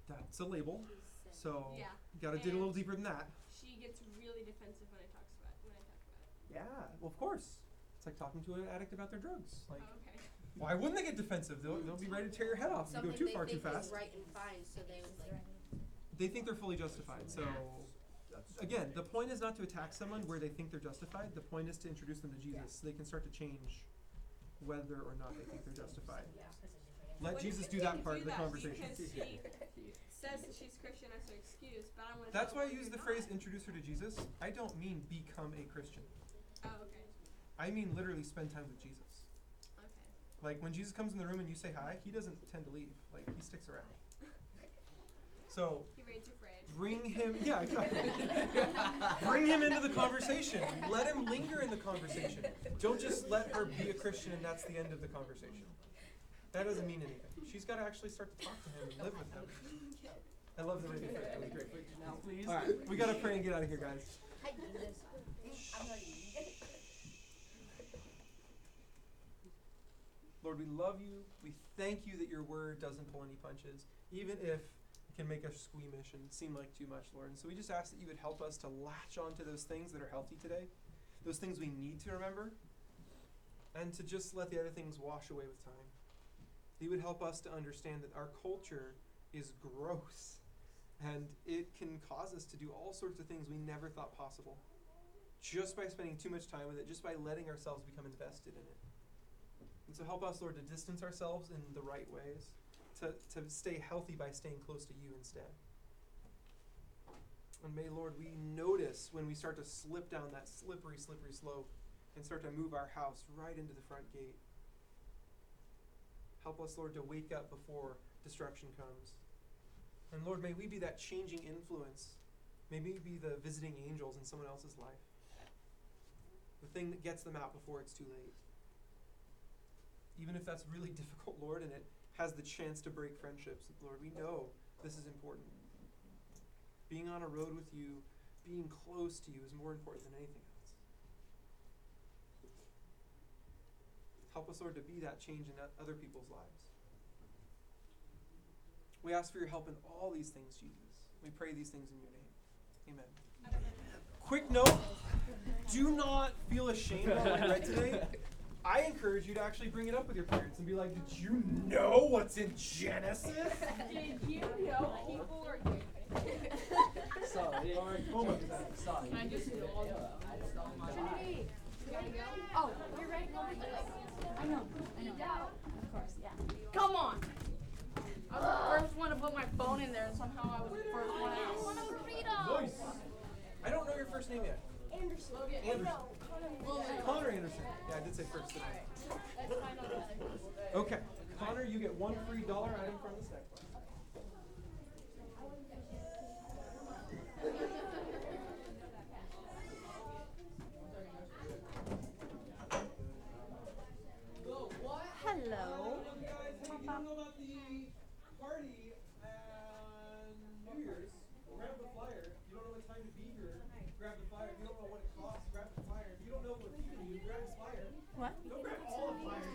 That's a label. So Yeah. you got to dig a little deeper than that. She gets really defensive when I talk about it. Yeah, well of course. It's like talking to an addict about their drugs. Like, Oh, okay. why wouldn't they get defensive? They'll be ready to tear your head off if you go too far too fast. Right and fine, so they would like. They think they're fully justified. So again, the point is not to attack someone where they think they're justified. The point is to introduce them to Jesus so they can start to change whether or not they think they're justified. Let What Jesus if you do that can part do of the that conversation. Because she says that she's Christian as her excuse, but I want to. That's why I use the phrase introduce her to Jesus. I don't mean become a Christian. Oh, okay. I mean literally spend time with Jesus. Okay. Like when Jesus comes in the room and you say hi, he doesn't tend to leave. Like he sticks around. So He raids your fridge. bring him, yeah, exactly. Bring him into the conversation. Let him linger in the conversation. Don't just let her be a Christian and that's the end of the conversation. That doesn't mean anything. She's got to actually start to talk to him and live with him. I love the way you put it. That was great. Now, please. All right, we got to pray and get out of here, guys. I do this. I'm not eating it. Lord, we love you. We thank you that your word doesn't pull any punches, even if it can make us squeamish and seem like too much, Lord. And so we just ask that you would help us to latch onto those things that are healthy today, those things we need to remember, and to just let the other things wash away with time. That you would help us to understand that our culture is gross. And it can cause us to do all sorts of things we never thought possible. Just by spending too much time with it, just by letting ourselves become invested in it. And so help us, Lord, to distance ourselves in the right ways, to stay healthy by staying close to you instead. And may, Lord, we notice when we start to slip down that slippery, slippery slope and start to move our house right into the front gate. Help us, Lord, to wake up before destruction comes. And Lord, may we be that changing influence. May we be the visiting angels in someone else's life. The thing that gets them out before it's too late. Even if that's really difficult, Lord, and it has the chance to break friendships, Lord, we know this is important. Being on a road with you, being close to you is more important than anything else. Help us, Lord, to be that change in other people's lives. We ask for your help in all these things, Jesus. We pray these things in your name. Amen. Quick note, do not feel ashamed about what you read today. I encourage you to actually bring it up with your parents and be like, did you know what's in Genesis? Did you know people are gay? Sorry. Sorry. I just know all about Trinity, you gotta go. Oh, you're right. I know. Of course, yeah. Come on! I was the first one to put my phone in there, and somehow I was the first one out. Nice. I don't know your first name yet. Anderson. Anderson. No, Connor Anderson. Yeah, I did say first. Didn't I? Okay. Connor, you get one free dollar item from the snack bar. Hello. Guys, if you don't know about the party and New Year's, grab the flyer. If you don't know what time to be here, grab the flyer. If you don't know what it costs, grab the flyer. If you don't know what we can do, grab the flyer. What? Don't grab all the flyers.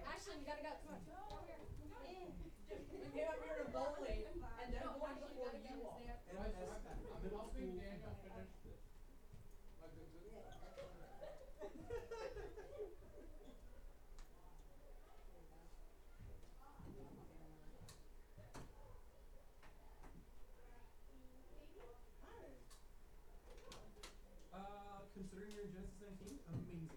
Ashley, we gotta go. Come on. We came up here to bowling, and they're going before you all. Considering you're in Genesis 19, amazing.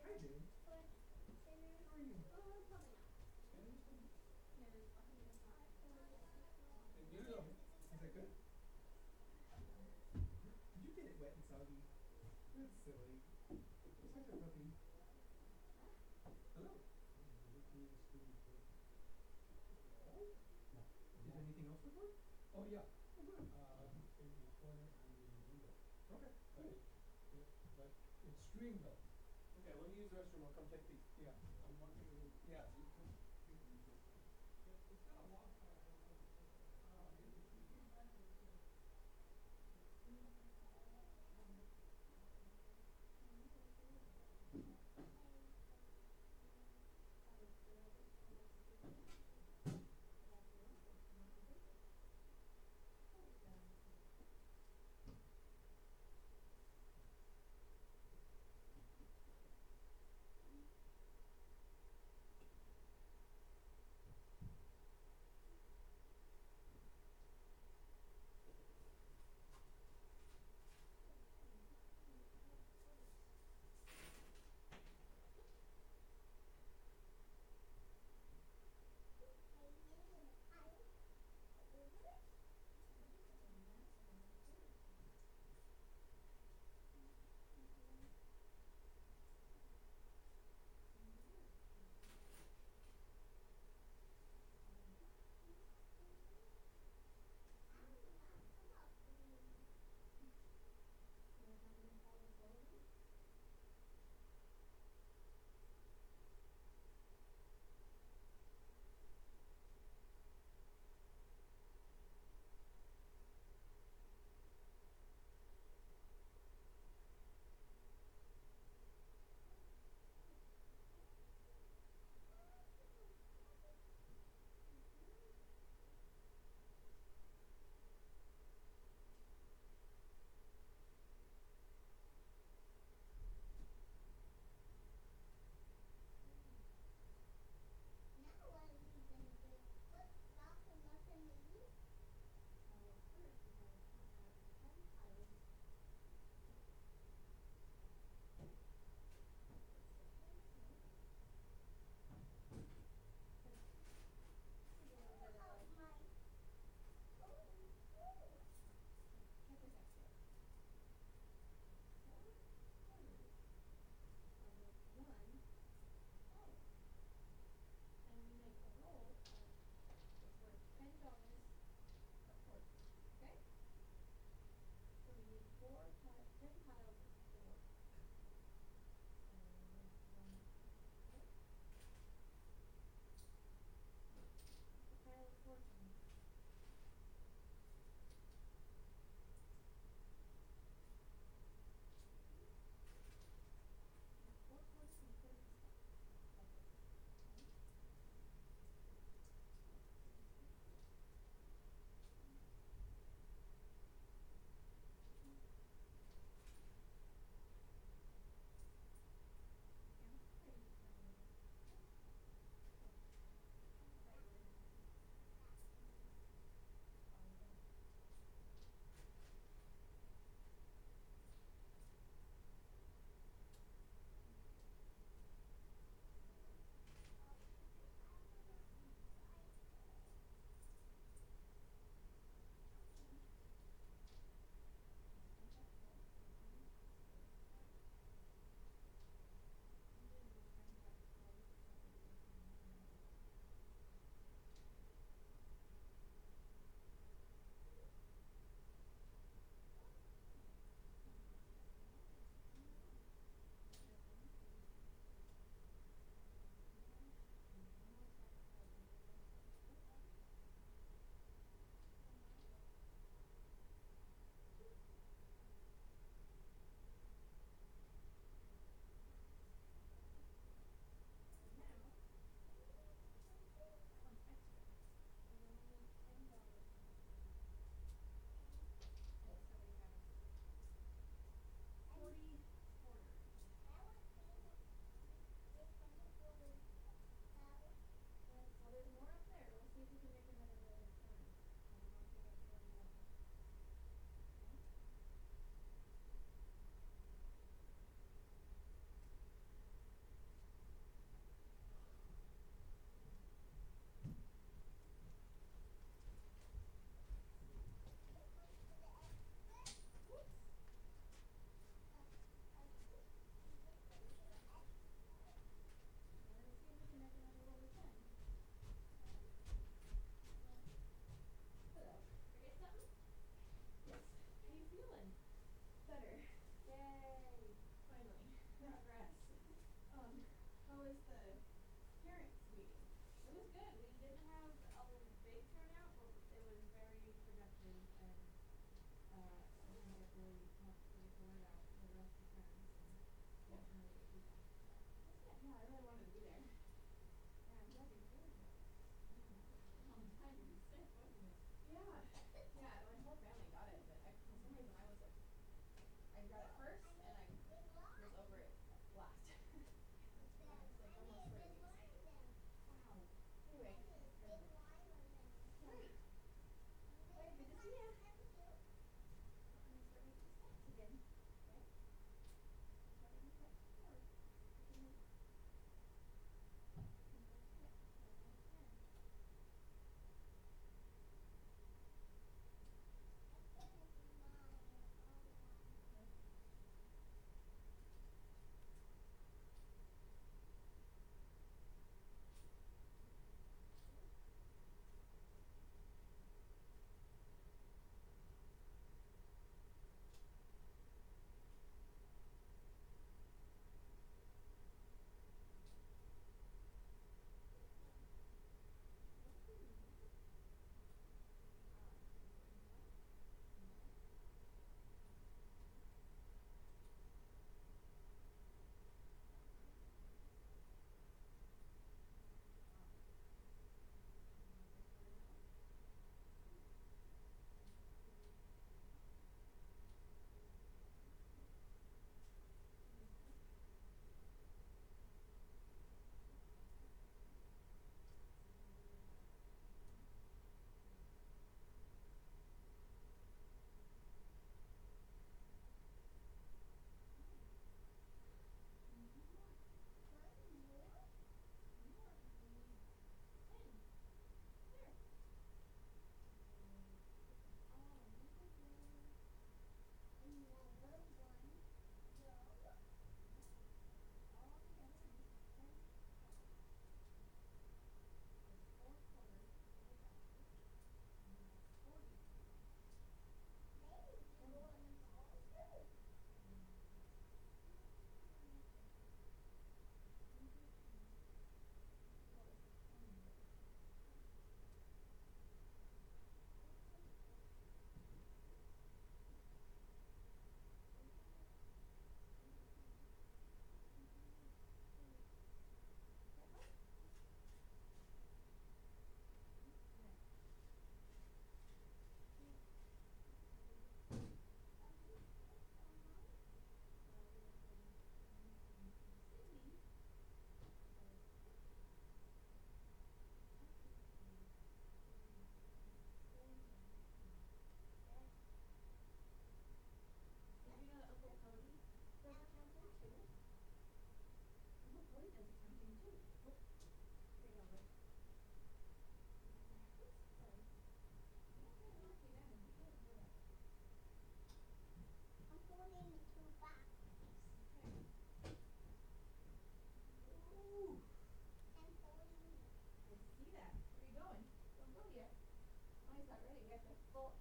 Hi, Jane. How are you? Is that good? Did you get it wet and soggy? That's silly. Looks like a puppy. Hello. Did anything else report? Oh, yeah. Oh, good. in the corner on the window. Okay, But cool. but it's streamed though. Okay, let me use the restroom. I'll come take a peek. Yeah, I'm wondering, yeah, you can use it. It's got a lock on it, I don't know if it's Yeah, I really wanted to be there.